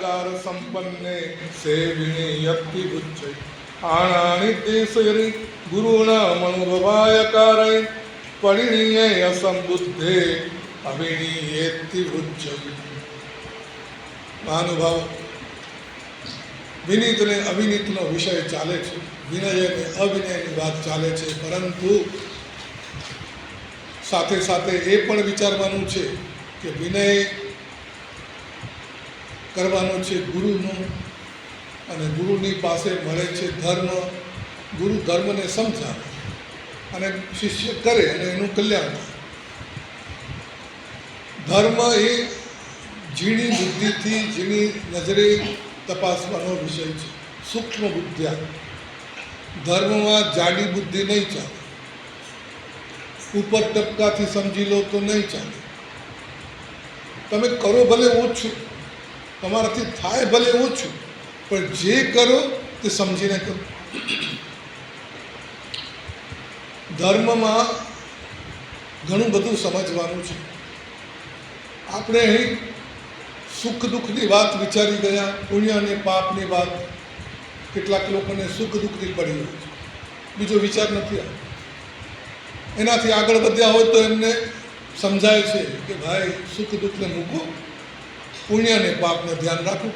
आकार संपन्ने सेविने यत्ति बुच्चै आणानि देशयरि गुरुणा मनुभवायकारै परिणीये असंबुद्धे अविनीयेत्ति बुच्चै। મહાનુભાવ, વિનીત અને અવિનીતનો વિષય ચાલે છે, વિનય અને અવિનયની વાત ચાલે છે, પરંતુ સાથે સાથે એ પણ વિચારવાનું છે કે વિનય કરવાનો છે ગુરુનું, અને ગુરુની પાસે મળે છે ધર્મ. ગુરુ ધર્મને સમજાવે અને શિષ્ય કરે અને એનું કલ્યાણ થાય. ધર્મ એ ઝીણી બુદ્ધિથી ઝીણી નજરે તપાસવાનો વિષય છે, સૂક્ષ્મ બુદ્ધિયા. ધર્મમાં જાડી બુદ્ધિ નહીં ચાલે, ઉપર ટપકાથી સમજી લો તો નહીં ચાલે. તમે કરો ભલે ઓછું, તમારાથી થાય ભલે ઓછું, પણ જે કરો તે સમજીને કરો. ધર્મમાં ઘણું બધું સમજવાનું છે. આપણે અહીં સુખ દુઃખની વાત વિચારી ગયા, પુણ્ય અને પાપની વાત. કેટલાક લોકોને સુખ દુઃખની પડી હોય છે, બીજો વિચાર નથી આવતો. એનાથી આગળ વધ્યા હોય તો એમને સમજાય છે કે ભાઈ સુખ દુઃખને મૂકો, પુણ્ય અને પાપને ધ્યાન રાખો.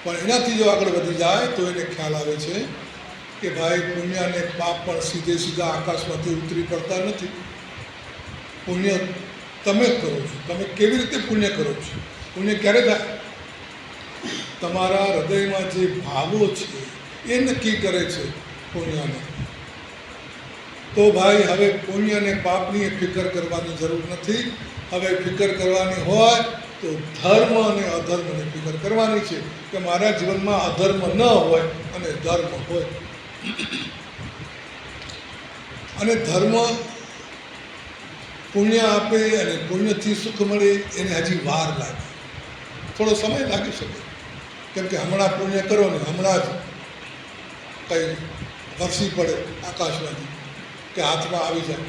પણ એનાથી જો આગળ વધી જાય તો એને ખ્યાલ આવે છે કે ભાઈ પુણ્ય અને પાપ પણ સીધે સીધા આકાશમાંથી ઉતરી પડતા નથી. પુણ્ય તમે કરો છો. તમે કેવી રીતે પુણ્ય કરો છો? પુણ્ય ક્યારે થાય? તમારા હૃદયમાં જે ભાવો છે એ નક્કી કરે છે પુણ્યને. તો ભાઈ હવે પુણ્ય અને પાપની ફિકર કરવાની જરૂર નથી. હવે ફિકર કરવાની હોય તો ધર્મ અને અધર્મની ફિકર કરવાની છે કે મારા જીવનમાં અધર્મ ન હોય અને ધર્મ હોય. અને ધર્મ પુણ્ય આપે અને પુણ્યથી સુખ મળે એને હજી વાર લાગે, થોડો સમય લાગી શકે. કેમ કે હમણાં પુણ્ય કરો ને હમણાં જ કંઈ વરસી પડે આકાશમાંથી કે હાથમાં આવી જાય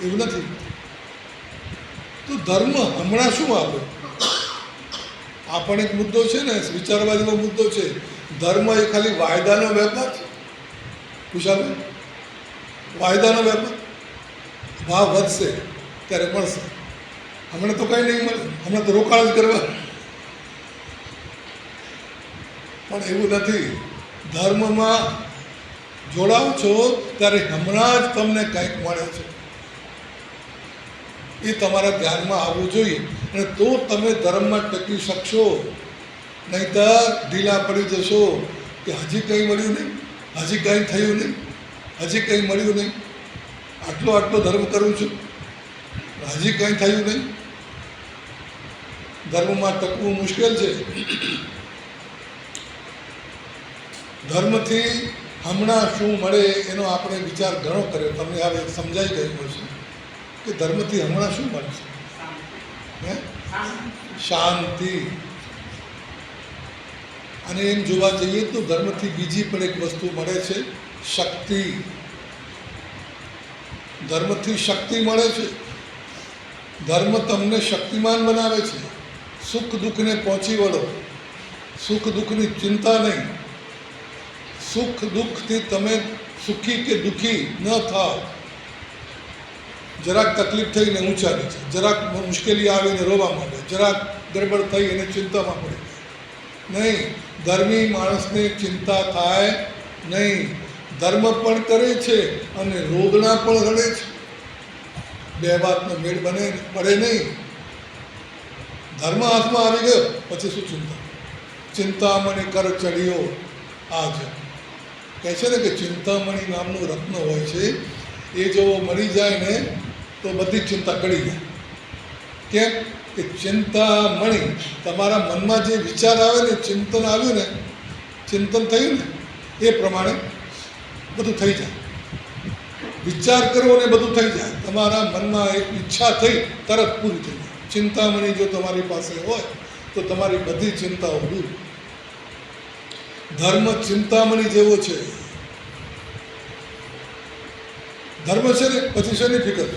એવું નથી. તો ધર્મ હમણાં શું આપે? આ પણ એક મુદ્દો છે ને, વિચારવા જેવો મુદ્દો છે. ધર્મ એ ખાલી વાયદાનો વેપાર છે. વિશાલ, વાયદાનો વેપાર. ભાવ વધશે ત્યારે મળશે, હમણાં તો કંઈ નહીં મળે, હમણાં તો રોકાણ જ કરવા. પણ એવું નથી. ધર્મમાં જોડાવ છો ત્યારે હમણાં જ તમને કંઈક મળે છે. એ તમારા ધ્યાનમાં આવવું જોઈએ અને તો તમે ધર્મમાં ટકી શકશો. નહીંતર ઢીલા પડી જશો કે હજી કંઈ મળ્યું નહીં, હજી કંઈ થયું નહીં, હજી કંઈ મળ્યું નહીં, આટલો ધર્મ કરું છું, હજી કંઈ થયું નહીં. ધર્મમાં ટકવું મુશ્કેલ છે. ધર્મથી હમણાં શું મળે એનો આપણે વિચાર ઘણો કર્યો. તમને હવે સમજાઈ ગયું હશે કે ધર્મથી હમણાં શું મળે છે? શાંતિ. અને એમ જોવા જઈએ તો ધર્મથી બીજી પણ એક વસ્તુ મળે છે, શક્તિ. ધર્મથી શક્તિ મળે છે. ધર્મ તમને શક્તિમાન બનાવે છે. સુખ દુઃખને પહોંચી વળો, સુખ દુઃખની ચિંતા નહીં. સુખ દુઃખથી તમે સુખી કે દુઃખી ન થાવ. જરાક તકલીફ થઈને ઊંચા નીચે, જરાક મુશ્કેલી આવીને રોવા માંડે, જરાક ગડબડ થઈ એને ચિંતામાં પડે નહીં. ધર્મી માણસને ચિંતા થાય નહીં. ધર્મ પણ કરે છે અને રોગના પણ રડે છે. બે વાતનો મેળ પડે નહીં. ધર્મ હાથમાં આવી ગયો પછી શું ચિંતા? ચિંતામણી કર ચડ્યો આજ. કહે છે ને કે ચિંતામણી નામનું રત્ન હોય છે, એ જો મળી જાય ને તો બધી ચિંતા ટળી જાય. કેમ કે ચિંતામણી તમારા મનમાં જે વિચાર આવે ને, ચિંતન આવ્યું ને, ચિંતન થયું ને એ પ્રમાણે બધું થઈ જાય. વિચાર કરવો ને બધું થઈ જાય. તમારા મનમાં એક ઈચ્છા થઈ તરત પૂરી થઈ જાય. ચિંતામણી જો તમારી પાસે હોય તો તમારી બધી ચિંતાઓ દૂર. ધર્મ ચિંતામણી જેવો છે. ધર્મ છે ને પછી શેની ફિકર?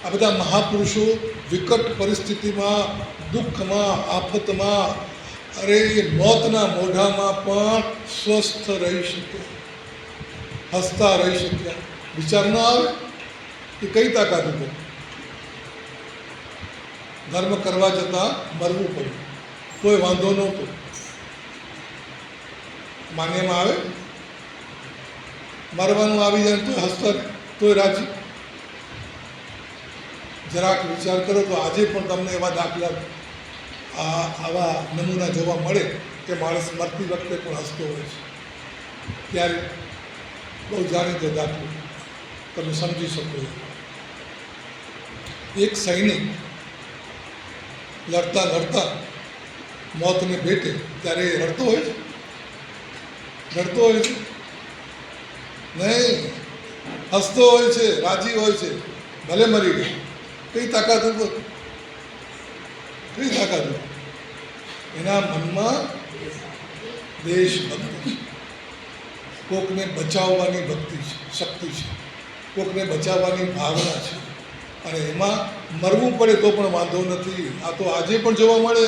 આ બધા મહાપુરુષો વિકટ પરિસ્થિતિમાં, દુઃખમાં, આફતમાં, અરે મોતના મોઢામાં પણ સ્વસ્થ રહી શક્યા, હસતા રહી શક્યા. વિચાર ન આવે કે કઈ તાકાત હતી. ધર્મ કરવા જતાં મરવું પડ્યું તોય વાંધો નહોતો. માન્યમાં આવે મરવાનું આવી જાય તોય હસતા તોય રાજી. જરાક વિચાર કરો તો આજે પણ તમને એવા દાખલા આવા નમૂના જોવા મળે કે માણસ મરતી વખતે પણ હસતો હોય છે. ત્યારે બહુ જાણીતો દાખલો, તમે સમજી શકો. એક સૈનિક લડતા લડતા મોતને ભેટે ત્યારે રડતો હોય છે? રડતો હોય છે? નહીં, હસતો હોય છે, રાજી હોય છે. ભલે મરી ગયો, કઈ તાકાત ઉપર, કઈ તાકાત ઉપર? એના મનમાં દેશભક્તિ છે, કોકને બચાવવાની ભક્તિ છે, શક્તિ છે, કોકને બચાવવાની ભાવના છે. અને એમાં મરવું પડે તો પણ વાંધો નથી. આ તો આજે પણ જોવા મળે.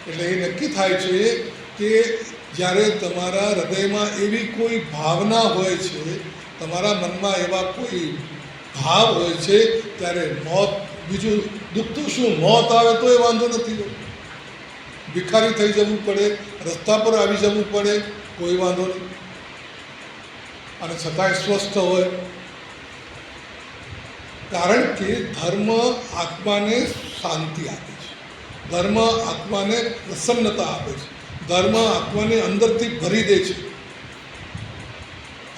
એટલે એ નક્કી થાય છે કે જ્યારે તમારા હૃદયમાં એવી કોઈ ભાવના હોય છે, તમારા મનમાં એવા કોઈ ભાવ હોય છે, ત્યારે મોત, બીજું દુઃખ તો શું, મોત આવે તો એ વાંધો નથી. ભિખારી થઈ જવું પડે, રસ્તા પર આવી જવું પડે, કોઈ વાંધો નહીં. અને છતાંય સ્વસ્થ હોય. કારણ કે ધર્મ આત્માને શાંતિ આપે છે, ધર્મ આત્માને પ્રસન્નતા આપે છે, ધર્મ આત્માને અંદરથી ભરી દે છે.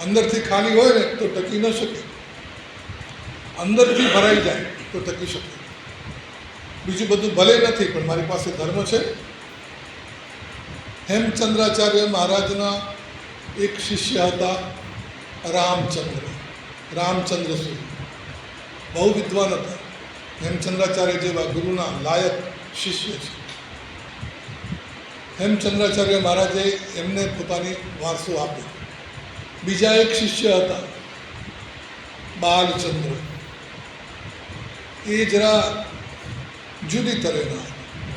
અંદરથી ખાલી હોય ને તો ટકી ન શકે, અંદરથી ભરાઈ જાય તો ટકી શકે. બીજું બધું ભલે નથી, પણ મારી પાસે ધર્મ છે. હેમચંદ્રાચાર્ય મહારાજના એક શિષ્ય હતા રામચંદ્ર સૂરી. બહુ વિદ્વાન હતા. હેમચંદ્રાચાર્ય જેવા ગુરુના લાયક શિષ્ય છે. હેમચંદ્રાચાર્ય મહારાજે એમને પોતાની વારસો આપ્યો. બીજા એક શિષ્ય હતા બાલચંદ્ર. એ જરા જુદી તરહના,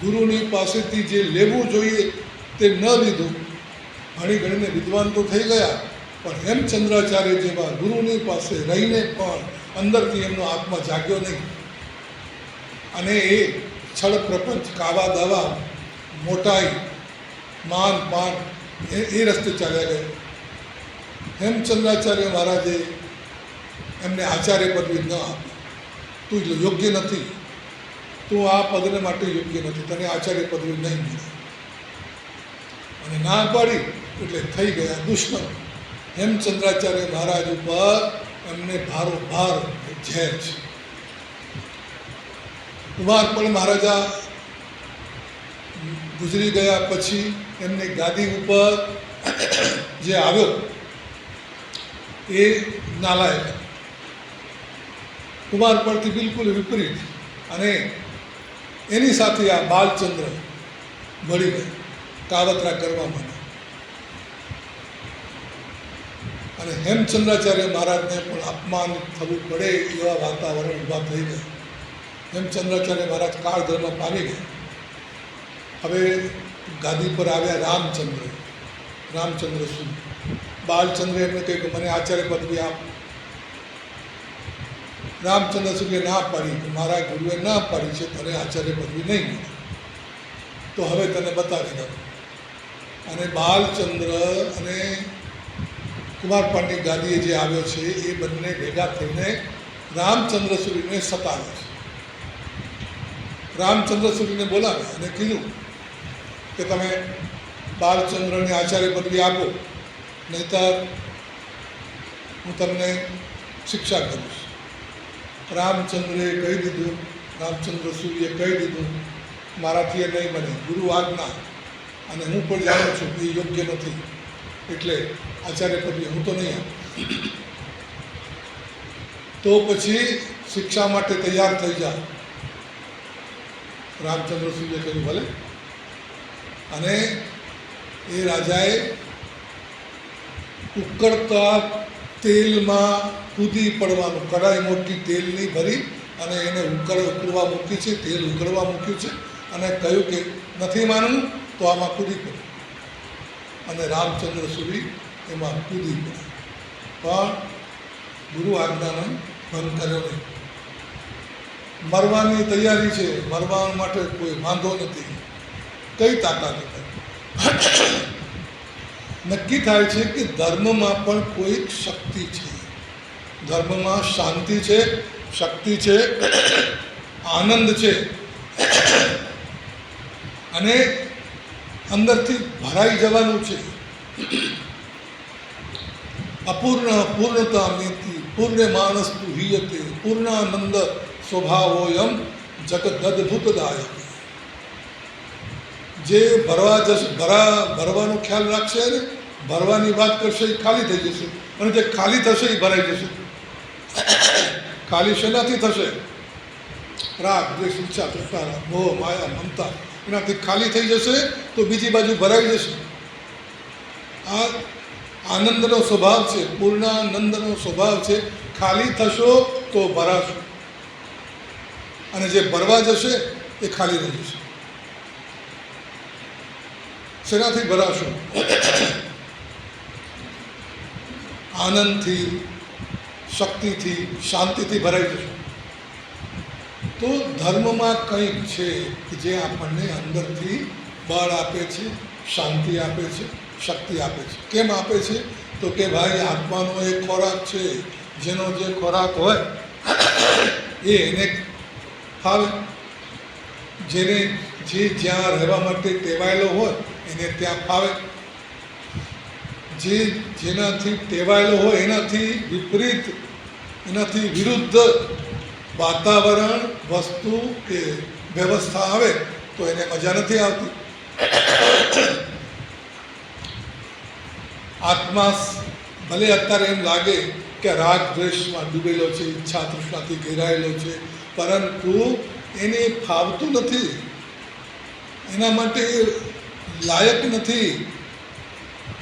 ગુરુની પાસેથી જે લેવું જોઈએ તે ન લીધું. ઘણી ઘણીને વિદ્વાન તો થઈ ગયા, પણ હેમચંદ્રાચાર્ય જેવા ગુરુની પાસે રહીને પણ અંદરથી એમનો આત્મા જાગ્યો નહીં. અને એ છળ પ્રપંચ, કાવા દાવા, મોટાઈ, માન પાન એ રસ્તે ચાલ્યા ગયા. હેમચંદ્રાચાર્ય મહારાજે એમને આચાર્ય પદવી ન આપી. તું યોગ્ય નથી, તું આ પદને માટે યોગ્ય નથી, તને આચાર્ય પદવી નહીં મળે. અને ના પાડી એટલે થઈ ગયા દુશ્મન. હેમચંદ્રાચાર્ય મહારાજ ઉપર એમને ભારોભાર ઝેર છે. કુમારપણ મહારાજા ગુજરી ગયા પછી એમની ગાદી ઉપર જે આવ્યો એ નાલાયક. કુમારપણથી બિલકુલ વિપરીત. અને એની સાથે આ બાલચંદ્ર મળી ગયા કાવતરા કરવા માટે. અને હેમચંદ્રાચાર્ય મહારાજને પણ અપમાનિત થવું પડે એવા વાતાવરણ ઊભા થઈ ગયા. હેમચંદ્રાચાર્ય મહારાજ કાળ ધર્મ પામી ગયા. હવે ગાદી પર આવ્યા રામચંદ્ર સૂરી. બાલચંદ્ર એમને કહ્યું કે મને આચાર્ય પદવી આપ. રામચંદ્ર સૂરીએ ના પાડી, મારા ગુરુએ ના પાડી છે, તને આચાર્ય પદવી નહીં મળે. તો હવે તને બતાવી દઉં. અને બાલચંદ્ર અને કુમારપાળની ગાદીએ જે આવ્યો છે એ બંને ભેગા થઈને રામચંદ્ર સૂરીને સતાવે છે. રામચંદ્ર સૂરીને બોલાવ્યા અને કીધું કે તમે બાલચંદ્રને આચાર્ય પદવી આપો, નહીંતર હું તમને શિક્ષા કરીશ. રામચંદ્રે કહી દીધું, રામચંદ્ર સૂરીએ કહી દીધું, મારાથી એ નહીં બને, ગુરુ આજ્ઞા. અને હું પણ જાણું છું કે એ યોગ્ય નથી, એટલે આચાર્ય પદવી હું તો નહીં આપું. તો પછી શિક્ષા માટે તૈયાર થઈ જા. રામચંદ્ર સૂરીએ કહ્યું ભલે. અને એ રાજાએ ઉકળતા તેલમાં કૂદી પડવાનું. કઢાઈ મોટી તેલની ભરી અને એને ઉકળવા મૂકી છે, તેલ ઉકળવા મૂક્યું છે અને કહ્યું કે નથી માનવું તો આમાં કૂદી પડે. અને રામચંદ્ર સૂરી એમાં કૂદી પડે, પણ ગુરુ આજ્ઞાનો ભંગ કર્યો નહીં. મરવાની તૈયારી છે, મરવા માટે કોઈ વાંધો નથી, કઈ તાકાત નથી. નક્કી થાય છે કે ધર્મમાં પણ કોઈક શક્તિ છે, ધર્મમાં શાંતિ છે, શક્તિ છે, આનંદ છે અને અંદરથી ભરાઈ જવાનું છે. અપૂર્ણ પૂર્ણતા મેથી પૂર્ણ માણસ્તુ હિયતે પૂર્ણાનંદ સ્વભાવોયમ જગદદ્ભુતદાયક. જે ભરવાનો ખ્યાલ રાખશે ને, ભરવાની વાત કરશે એ ખાલી થઈ જશે, અને જે ખાલી થશે એ ભરાઈ જશે. ખાલી શેનાથી થશે? રાગ, દ્વેષ, ઈચ્છા, તૃષ્ણા, મોહ, માયા, મમતા, એનાથી ખાલી થઈ જશે તો બીજી બાજુ ભરાઈ જશે. આ આનંદનો સ્વભાવ છે, પૂર્ણાનંદનો સ્વભાવ છે. ખાલી થશો તો ભરાશો, અને જે ભરવા જશે એ ખાલી રહી જશે. શેનાથી ભરાશો? આનંદથી, શક્તિથી, શાંતિથી ભરાઈ જશો. તો ધર્મમાં કંઈક છે કે જે આપણને અંદરથી બળ આપે છે, શાંતિ આપે છે, શક્તિ આપે છે. કેમ આપે છે? તો કે ભાઈ આત્માનો એક ખોરાક છે, જેનો જે ખોરાક હોય એ એને ફાવે. જેને જે જ્યાં રહેવા માટે ટેવાયેલો હોય એને ત્યાં ફાવે. જેનાથી ટેવાયેલો હોય એનાથી વિપરીત, એનાથી વિરુદ્ધ વાતાવરણ, વસ્તુ કે વ્યવસ્થા આવે તો એને મજા નથી આવતી. આત્મા ભલે અત્યારે એમ લાગે કે રાગ દ્વેષમાં ડૂબેલો છે, ઈચ્છા તૃષ્ણાથી ઘેરાયેલો છે, પરંતુ એને ફાવતું નથી, એના માટે લાયક નથી.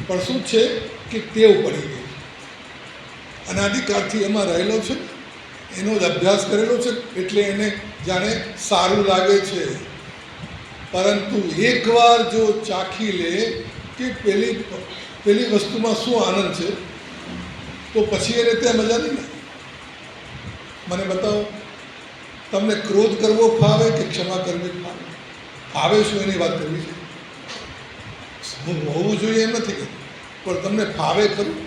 પણ શું છે કે ટેવ પડી ગઈ, અનાદિકાળથી એમાં રહેલો છે, એનો જ અભ્યાસ કરેલો છે, એટલે એને જાણે સારું લાગે છે. પરંતુ એકવાર જો ચાખી લે કે પેલી વસ્તુમાં શું આનંદ છે, તો પછી એને ત્યાં મજા નહીં લાગે. મને બતાવો, તમને ક્રોધ કરવો ફાવે કે ક્ષમા કરવી ફાવે? ફાવે શું એની વાત કરવી છે. હોવું જોઈએ એમ નથી કહેતું, પણ તમને ફાવે ખરું?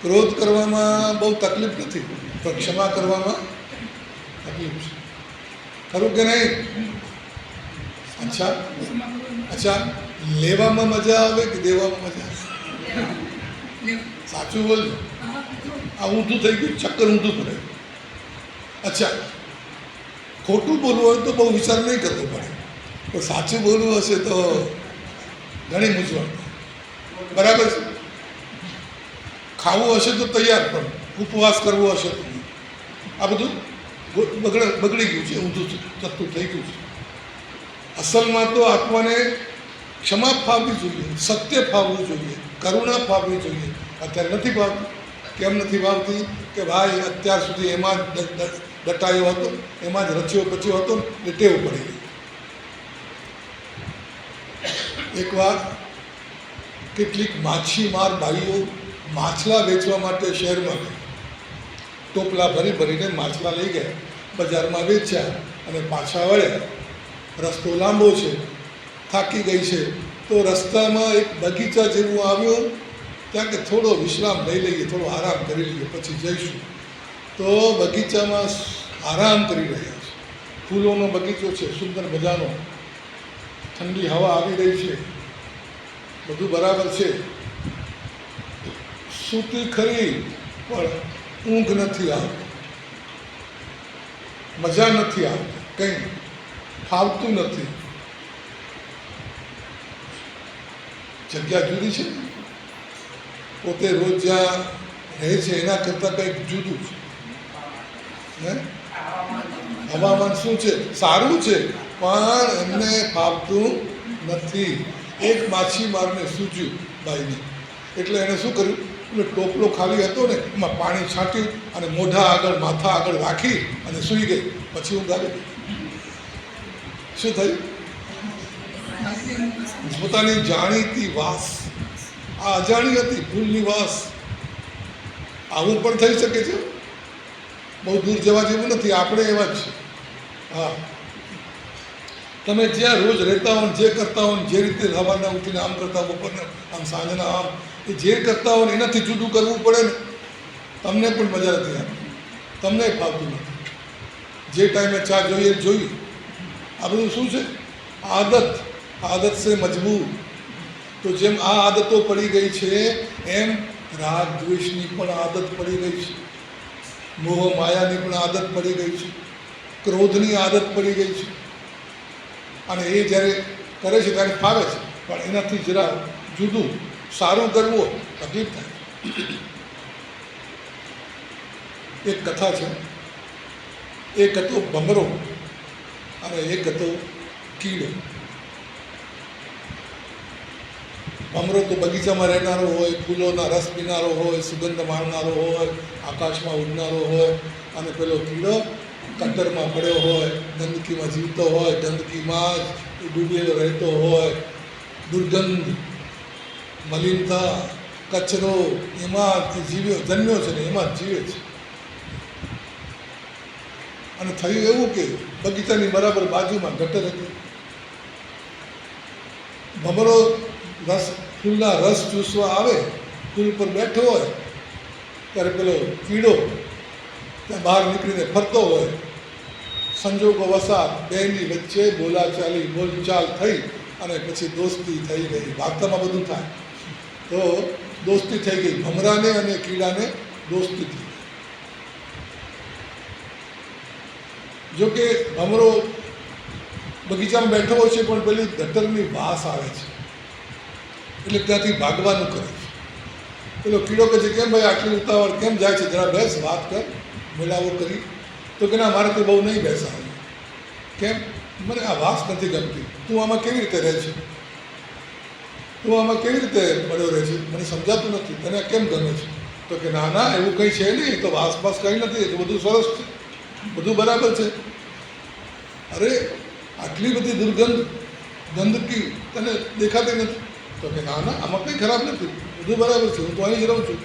ક્રોધ કરવામાં બહુ તકલીફ નથી, પણ ક્ષમા કરવામાં તકલીફ છે, ખરું કે નહીં? અચ્છા, લેવામાં મજા આવે કે દેવામાં મજા આવે? સાચું બોલજો. આ ઊંધું થઈ ગયું, ચક્કર ઊંધું પડે. અચ્છા, ખોટું બોલવું હોય તો બહુ વિચાર નહીં કરવો પડે, પણ સાચું બોલવું હશે તો ઘણી મૂંઝવણ. બરાબર છે? ખાવું હશે તો તૈયાર, પણ ઉપવાસ કરવો હશે તો આ બધું બગડી ગયું છે, ઊંધું ચત્તું થઈ ગયું છે. અસલમાં તો આત્માને ક્ષમા ફાવવી જોઈએ, સત્ય ફાવવું જોઈએ, કરુણા ફાવવી જોઈએ. અત્યારે નથી ફાવતી. કેમ નથી ફાવતી? કે ભાઈ અત્યાર સુધી એમાં જ દટાયો હતો, એમાં જ રચ્યો પચ્યો હતો, એટલે ટેવ પડી ગઈ. એકવાર કેટલીક માછીમાર ભાઈઓ માછલા વેચવા માટે શહેરમાં ગયા. ટોપલા ભરીને માછલા લઈ ગયા, બજારમાં વેચ્યા અને પાછા વળ્યા. રસ્તો લાંબો છે, થાકી ગઈ છે, તો રસ્તામાં એક બગીચા જેવું આવ્યું. ત્યાં કે થોડો વિશ્રામ લઈ લઈએ, થોડો આરામ કરી લઈએ, પછી જઈશું. તો બગીચામાં આરામ કરી રહ્યા છે. ફૂલોનો બગીચો છે, સુંદર મજાનો, ઠંડી હવા આવી રહી છે, બધું બરાબર છે. સૂતી ખરી, પણ ઊંઘ નથી આવતી, મજા નથી આવતી, કંઈ ફાવતું નથી. જગ્યા જુદી છે, પોતે રોજ જ્યાં રહે છે એના કરતાં કંઈક જુદું છે. હવામાન શું છે? સારું છે, પણ એમને ફાવતું નથી. એક માછીમારને સૂચ્યું ભાઈને, એટલે એણે શું કર્યું? એટલે ટોપલો ખાલી હતો ને એમાં પાણી છાંટ્યું અને મોઢા આગળ માથા આગળ રાખી અને સૂઈ ગઈ. પછી ઊંઘ આવી ગઈ. શું થયું? પોતાની જાણીતી વાસ આ અજાણી હતી, ભૂલની વાસ. આવું પણ થઈ શકે છે, બહુ દૂર જવા જેવું નથી, આપણે એવા જ છે. હા, તમે જ્યાં રોજ રહેતા હો, જે કરતા હો, જે રીતે સવારના ઉઠીને આમ કરતા હો, બપોરના આમ, સાંજના આમ, એ જે કરતા હો ને એનાથી જુદું કરવું પડે ને, તમને પણ મજા નથી આવતી, તમને ફાવતું નથી. જે ટાઈમે ચા જોઈએ જોઈએ. આ બધું શું છે? આદત. આદત સે મજબૂર. તો જેમ આ આદતો પડી ગઈ છે એમ રાગ દ્વેષની પણ આદત પડી ગઈ છે, મોહ માયાની પણ આદત પડી ગઈ છે, ક્રોધની આદત પડી ગઈ છે. અને એ જ્યારે કરે છે ત્યારે ફાવે છે, પણ એનાથી જરા જુદું સારું કરવું તકલીફ થાય. એક કથા છે, એક હતો ભમરો અને એક હતો કીડો. ભમરો તો બગીચામાં રહેનારો હોય, ફૂલોના રસ પીનારો હોય, સુગંધ માણનારો હોય, આકાશમાં ઉડનારો હોય. અને પેલો કીડો કતરમાં પડ્યો હોય, ગંદકીમાં જીવતો હોય, ગંદકીમાં જ ડૂબેલો રહેતો હોય, દુર્ગંધ, મલિનતા, કચરો, એમાં જીવ્યો જન્મ્યો છે ને એમાં જ જીવે છે. અને થયું એવું કે બગીચાની બરાબર બાજુમાં ગટર હતી. ભમરો ફૂલના રસ ચૂસવા આવે, ફૂલ પર બેઠો હોય ત્યારે પેલો કીડો ત્યાં બહાર નીકળીને ફરતો હોય. સંજોગો વસાત બેની વચ્ચે બોલચાલ થઈ અને પછી દોસ્તી થઈ ગઈ. વાર્તામાં બધું થાય તો દોસ્તી થઈ ગઈ, ભમરાને અને કીડાને દોસ્તી થઈ ગઈ. જોકે ભમરો બગીચામાં બેઠો હોય છે પણ પેલી ગટરની વાસ આવે છે એટલે ત્યાંથી ભાગવાનું કરે છે. પેલો કીડો કહે છે, કેમ ભાઈ આટલી ઉતાવળ કેમ જાય છે, જરા બેસ, વાત કર, મેળાવો કરી. તો કે ના, મારે તો બહુ નહીં બેસાય. કેમ? મને આ વાસ નથી ગમતી. તું આમાં કેવી રીતે રહે છે? તું આમાં કેવી રીતે પડ્યો રહે છે? મને સમજાતું નથી. તને કેમ ગમે છે? તો કે ના ના, એવું કંઈ છે નહીં, તો વાસ બાસ કંઈ નથી, એ તો બધું સરસ છે, બધું બરાબર છે. અરે આટલી બધી દુર્ગંધ, ગંદકી તને દેખાતી નથી? તો કે ના ના, આમાં કંઈ ખરાબ નથી, બધું બરાબર છે, હું તો અહીં જ રહું છું.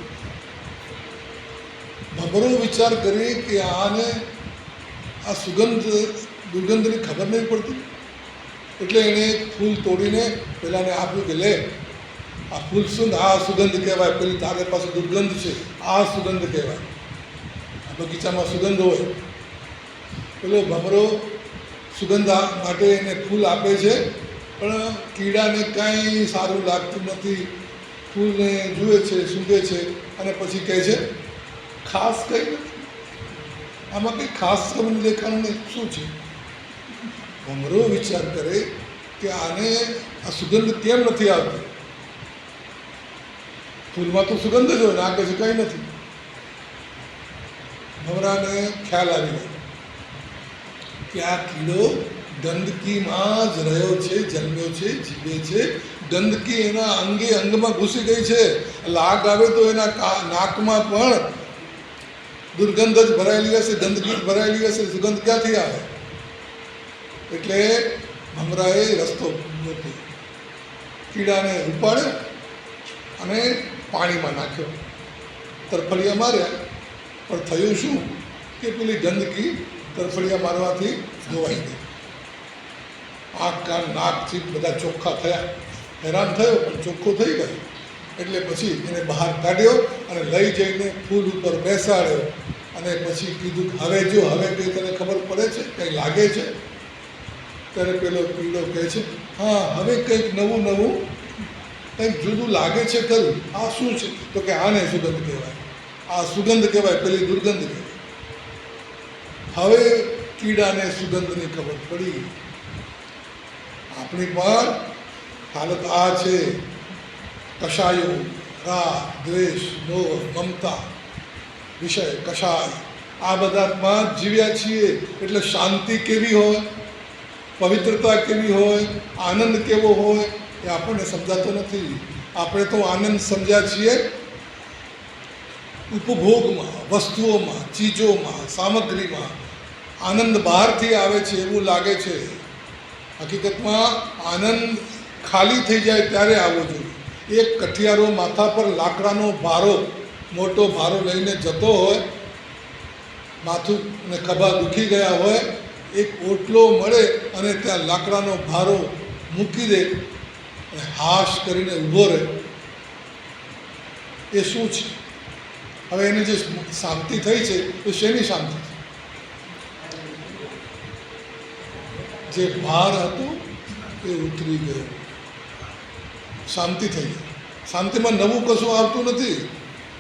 ભમરો વિચાર કરી કે આને આ દુર્ગંધની ખબર નહીં પડતી, એટલે એણે એક ફૂલ તોડીને પેલાને આપ્યું કે લે, આ ફૂલ આ સુગંધ કહેવાય, પેલી તારે પાસે દુર્ગંધ છે, આ સુગંધ કહેવાય. બગીચામાં સુગંધ હોય. પેલો ભમરો સુગંધ માટે એને ફૂલ આપે છે, પણ કીડાને કાંઈ સારું લાગતું નથી. ફૂલને જુએ છે, સૂંઘે છે અને પછી કહે છે, ખાસ કંઈ નથી, આમાં કંઈ ખાસ તમને દેખાનું નહીં, શું છે? ભમરો વિચાર કરે કે આને આ સુગંધ કેમ નથી આવતી? ફૂલમાં તો સુગંધ જ હોય ને, આ કહે છે કંઈ નથી. ભમરાને ખ્યાલ આવી ગયો કે આ કીડો ગંદકીમાં જ રહ્યો છે, જન્મ્યો છે, જીવે છે. ગંદકી એના અંગે અંગમાં ઘૂસી ગઈ છે. લાગ આવે તો એના નાકમાં પણ દુર્ગંધ જ ભરાયેલી હશે, ગંદકી જ ભરાયેલી હશે, સુગંધ ક્યાંથી આવે? એટલે ભમરાએ રસ્તો ગોત્યો, કીડાને ઉપાડ્યો અને પાણીમાં નાખ્યો, તરફડિયા માર્યા. પણ થયું શું કે પેલી ગંદકી તરફડિયા મારવાથી ધોવાઈ ગઈ. આંખ કાન નાક જીભ બધા ચોખ્ખા થયા. હેરાન થયો પણ ચોખ્ખો થઈ ગયો. એટલે પછી એને બહાર કાઢ્યો અને લઈ જઈને ફૂલ ઉપર બેસાડ્યો અને પછી કીધું, હવે જો હવે કંઈ તને ખબર પડે છે, કંઈ લાગે છે? ત્યારે પેલો કીડો કહે છે, હા, હવે કંઈક નવું કંઈક જુદું લાગે છે ખરું. આ શું છે? તો કે આને સુગંધ કહેવાય, આ સુગંધ કહેવાય, પેલી દુર્ગંધ કહેવાય. હવે કીડાને સુગંધની ખબર પડી. આપણી પણ હાલત આ છે. કષાયો, રાગ, દ્વેષ, મોહ, મમતા, વિષય, કષાય, આ બધામાં જીવ્યા છીએ. એટલે શાંતિ કેવી હોય, પવિત્રતા કેવી હોય, આનંદ કેવો હોય, એ આપણને સમજાતો નથી. આપણે તો આનંદ સમજ્યા છીએ ઉપભોગમાં, વસ્તુઓમાં, ચીજોમાં, સામગ્રીમાં આનંદ બહારથી આવે છે એવું લાગે છે. હકીકતમાં આનંદ ખાલી થઈ જાય ત્યારે આવવો જોઈએ. એક કઠિયારો માથા પર લાકડાનો ભારો, મોટો ભારો લઈને જતો હોય, માથું અને ખભા દુખી ગયા હોય, એક ઓટલો મળે અને ત્યાં લાકડાનો ભારો મૂકી દે અને હાશ કરીને ઊભો રહે, એ શું છે? હવે એને જે શાંતિ થઈ છે એ શેની શાંતિ છે? જે ભાર હતું એ ઉતરી ગયો, શાંતિ થઈ ગઈ. શાંતિમાં નવું કશું આવતું નથી.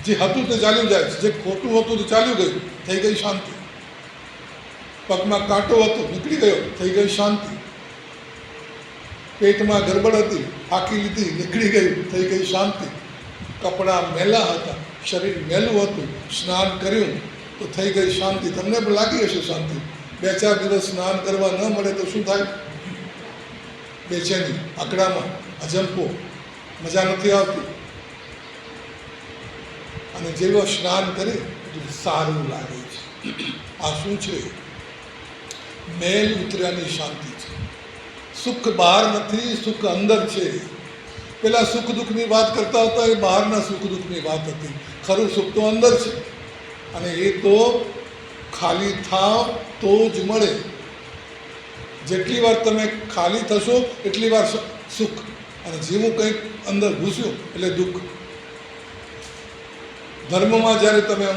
જે હતું તે ચાલ્યું જાય છે, જે ખોટું હતું તે ચાલ્યું ગયું, થઈ ગઈ શાંતિ. પગમાં કાંટો હતો, નીકળી ગયો, થઈ ગઈ શાંતિ. પેટમાં ગરબડ હતી, ફાંકી લીધી, નીકળી ગયું, થઈ ગઈ શાંતિ. કપડાં મેલા હતા, શરીર મેલું હતું, સ્નાન કર્યું તો થઈ ગઈ શાંતિ. તમને પણ લાગી હશે શાંતિ. 2-4 દિવસ સ્નાન કરવા ન મળે તો શું થાય? બેચેની, આકડામાં, અજંપો, મજા નથી આવતી. અને જેવો સ્નાન કરે એટલું સારું લાગે છે. આ શું છે? મેલ ઉતર્યાની શાંતિ છે. સુખ બહાર નથી, સુખ અંદર છે. પેલા સુખ દુઃખની વાત કરતા હતા એ બહારના સુખ દુઃખની વાત હતી. ખરું સુખ તો અંદર છે, અને એ તો ખાલી થાવ તો જ મળે. જેટલી વાર તમે ખાલી થશો એટલી વાર સુખ, અને જેવું કંઈક અંદર ઘૂસ્યું એટલે દુઃખ. ધર્મમાં જ્યારે તમે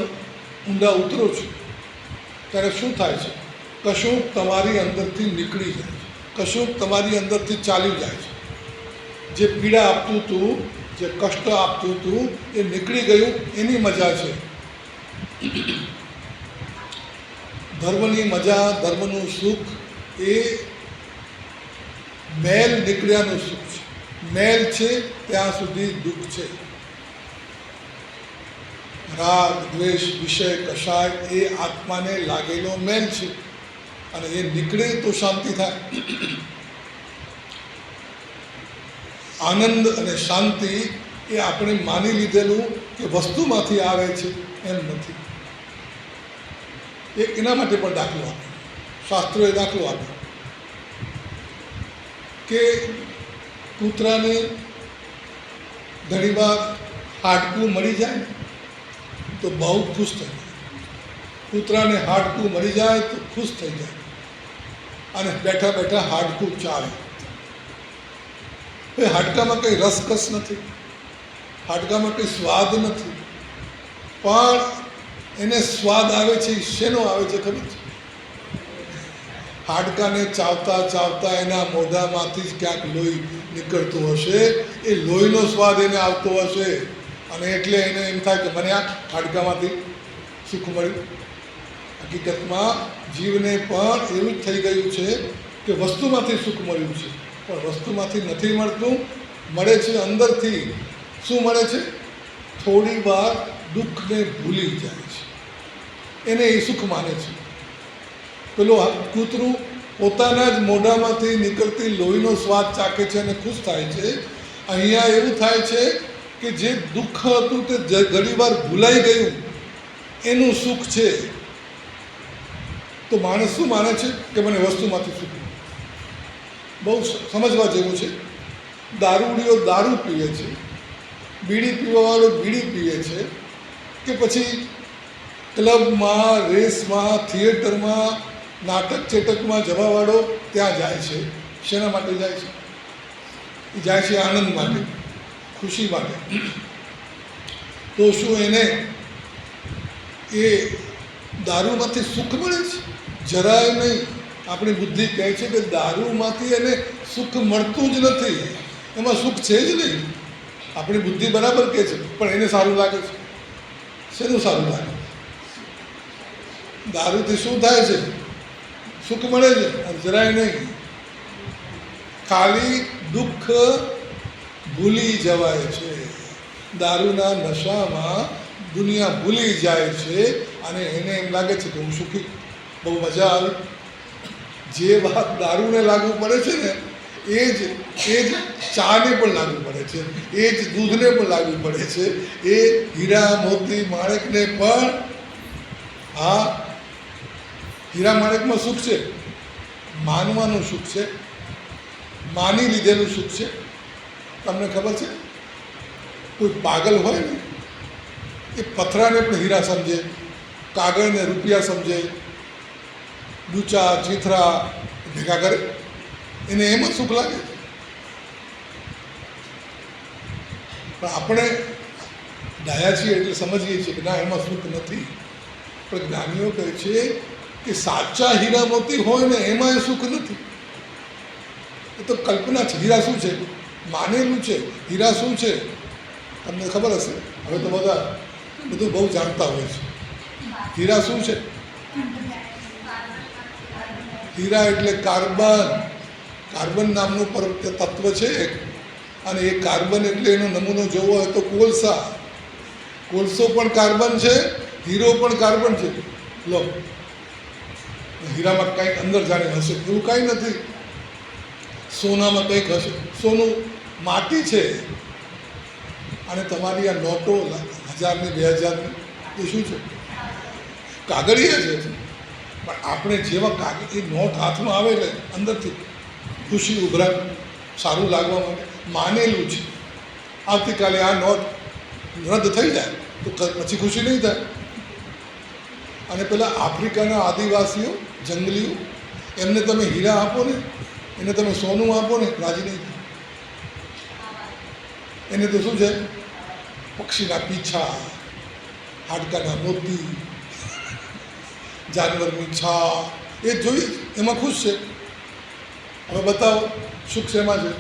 ઊંડા ઉતરો છો ત્યારે શું થાય છે? કશુંક તમારી અંદરથી નીકળી જાય છે, કશુંક તમારી અંદરથી ચાલ્યું જાય છે. જે પીડા આપતું હતું, જે કષ્ટ આપતું હતું, એ નીકળી ગયું, એની મજા છે. ધર્મની મજા, ધર્મનું સુખ એ મેલ નીકળ્યાનું સુખ છે. મેલ છે ત્યાં સુધી દુઃખ છે. રાગ, દ્વેષ, વિષય, કષાય એ આત્માને લાગેલો મેલ છે, અને એ નીકળે તો શાંતિ થાય. આનંદ અને શાંતિ એ આપણે માની લીધેલું કે વસ્તુમાંથી આવે છે એમ નથી. એના માટે પણ દાખલો આપ્યો, શાસ્ત્રોએ દાખલો આપ્યો કે કૂતરાને ઘણીવાર હાડકું મળી જાય તો બહુ ખુશ થઈ જાય. કૂતરાને હાડકું મળી જાય તો ખુશ થઈ જાય, અને બેઠા બેઠા હાડકું ચાવે. એ હાડકામાં કંઈ રસકસ નથી, હાડકામાં કંઈ સ્વાદ નથી, પણ એને સ્વાદ આવે છે. શેનો આવે છે ખબર છે? હાડકાને ચાવતા ચાવતા એના મોઢામાંથી જ ક્યાંક લોહી નીકળતું હશે, એ લોહીનો સ્વાદ એને આવતો હશે, અને એટલે એને એમ થાય કે મને આ હાડકામાંથી સુખ મળ્યું. હકીકતમાં જીવને પણ એવું જ થઈ ગયું છે કે વસ્તુમાંથી સુખ મળ્યું છે, પણ વસ્તુમાંથી નથી મળતું, મળે છે અંદરથી. શું મળે છે? થોડી વાર દુઃખને ભૂલી જાય છે, એને એ સુખ માને છે. પેલો કૂતરું પોતાના જ મોઢામાંથી નીકળતી લોહીનો સ્વાદ ચાખે છે અને ખુશ થાય છે. અહીંયા એવું થાય છે કે જે દુઃખ હતું તે ઘણીવાર ભૂલાઈ ગયું, એનું સુખ છે. તો માણસ શું માને છે કે મને વસ્તુમાંથી સુખ. બહુ સમજવા જેવું છે. દારૂડીઓ દારૂ પીવે છે, બીડી પીવાવાળો બીડી પીવે છે, કે પછી ક્લબમાં, રેસમાં, થિયેટરમાં, નાટક ચેટકમાં જવાવાળો ત્યાં જાય છે. શેના માટે જાય છે? એ જાય છે આનંદ માટે, ખુશી માટે. તો શું એને એ દારૂમાંથી સુખ મળે છે? જરાય નહીં. આપણી બુદ્ધિ કહે છે કે દારૂમાંથી એને સુખ મળતું જ નથી, એમાં સુખ છે જ નહીં. આપણી બુદ્ધિ બરાબર કહે છે, પણ એને સારું લાગે છે. શેનું સારું લાગે? દારૂથી શું થાય છે? સુખ મળે છે, અને જરાય નહીં. ખાલી દુઃખ ભૂલી જવાય છે. દારૂના નશામાં દુનિયા ભૂલી જાય છે, અને એને એમ લાગે છે કે હું સુખી, બહુ મજા આવે. જે વાત દારૂને લાગુ પડે છે ને, એ જ ચાને પણ લાગુ પડે છે, એ જ દૂધને પણ લાગુ પડે છે, એ હીરા મોતી માણેકને પણ. હા, હીરા માણેકમાં સુખ છે, માનવાનું સુખ છે, માની લીધેલું સુખ છે. તમને ખબર છે, કોઈ પાગલ હોય ને એ પથરાને પણ હીરા સમજે, કાગળને રૂપિયા સમજે, ડૂચા ચીથરા ભેગા કરે, એને એમાં સુખ લાગે. પણ આપણે ડાયા છીએ એટલે સમજીએ છીએ કે ના, એમાં સુખ નથી. પણ જ્ઞાનીઓ કહે છે કે સાચા હીરા મોતી હોય ને એમાં એ સુખ નથી. એ તો કલ્પના છે. હીરા શું છે? માનેલું છે. હીરા શું છે તમને ખબર હશે. હવે તો બધા બધું બહુ જાણતા હોય છે. હીરા શું છે? હીરા એટલે કાર્બન. કાર્બન નામનું તત્વ છે એક. અને એ કાર્બન એટલે એનો નમૂનો જોવો હોય તો કોલસા. કોલસો પણ કાર્બન છે, હીરો પણ કાર્બન છે. લો, હીરામાં કંઈક અંદર જાણે હશે એવું કાંઈ નથી. સોનામાં કંઈક હશે. સોનું માટી છે. અને તમારી આ નોટો 1000ની 2000ની એ શું છે? કાગળિયા છે. પણ આપણે જેવા કાગળ એ નોટ હાથમાં આવે એટલે અંદરથી ખુશી ઉભરાય, સારું લાગવા માટે માનેલું છે. આવતીકાલે આ નોટ રદ થઈ જાય તો પછી ખુશી નહીં થાય. અને પેલા આફ્રિકાના આદિવાસીઓ, જંગલીઓ, એમને તમે હીરા આપો ને, એને તમે સોનું આપો ને, રાજી નહીં થાય. એને તો શું છે? પક્ષીના પીછા, હાડકાના મોતી, જાનવરની છા, એ જોઈ એમાં ખુશ છે. હવે બતાવો સુખ શેમાં છે?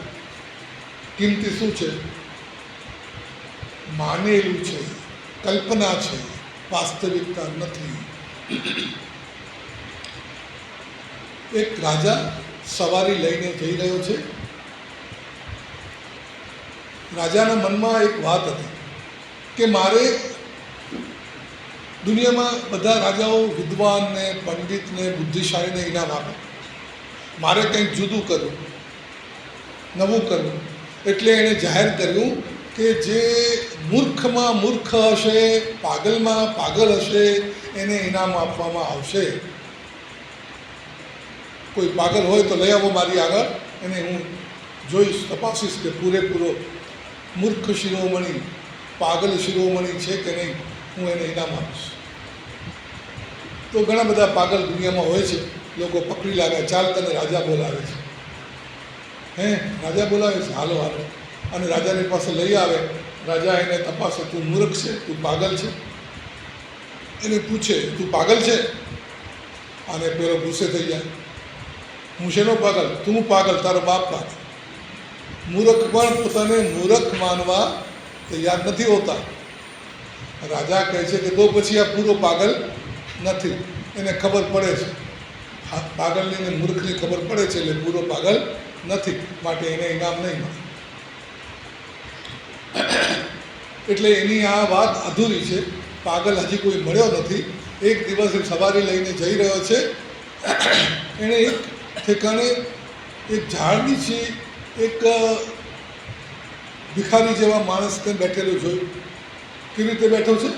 કિંમતી શું છે? માનેલું છે, કલ્પના છે, વાસ્તવિકતા નથી. એક રાજા સવારી લઈને જઈ રહ્યો છે. રાજાના મનમાં એક વાત હતી કે મારે દુનિયામાં બધા રાજાઓ વિદ્વાનને, પંડિતને, બુદ્ધિશાળીને ઇનામ આપે. મારે કંઈક જુદું કરવું, નવું કરવું. એટલે એણે જાહેર કર્યું કે જે મૂર્ખમાં મૂર્ખ હશે, પાગલમાં પાગલ હશે, એને ઇનામ આપવામાં આવશે. કોઈ પાગલ હોય તો લઈ આવો મારી આગળ, એને હું જોઈશ, તપાસીશ કે પૂરેપૂરો મૂર્ખ શિરોમણી, પાગલ શિરોમણી છે કે નહીં. હું એને ઇનામ આપીશ. તો ઘણા બધા પાગલ દુનિયામાં હોય છે. લોકો પકડી લાવ્યા, ચાલ તને રાજા બોલાવે છે. રાજા બોલાવે છે, હાલો હાલો. અને રાજાની પાસે લઈ આવે. રાજા એને તપાસે, તું મૂર્ખ છે, તું પાગલ છે. એને પૂછે, તું પાગલ છે? અને પેલો ગુસ્સે થઈ જાય. હું શેનો પાગલ? તું પાગલ, તારો બાપ પાગલ. મૂર્ખ પણ પોતાને મૂર્ખ માનવા તૈયાર નથી હોતા. રાજા કહે છે કે તો પછી આ પૂરો પાગલ નથી. એને ખબર પડે છે, પાગલની ને મૂર્ખની ખબર પડે છે, એટલે પૂરો પાગલ નથી. માટે એને ઇનામ નહીં મળે. એટલે એની આ વાત અધૂરી છે. પાગલ હજી કોઈ મળ્યો નથી. એક દિવસ સવારી લઈને જઈ રહ્યો છે. એણે એક ઠેકાણે એક ઝાડ નીચે એક ભિખારી જેવા માણસને બેઠેલું જોયું. કેવી રીતે બેઠો છે?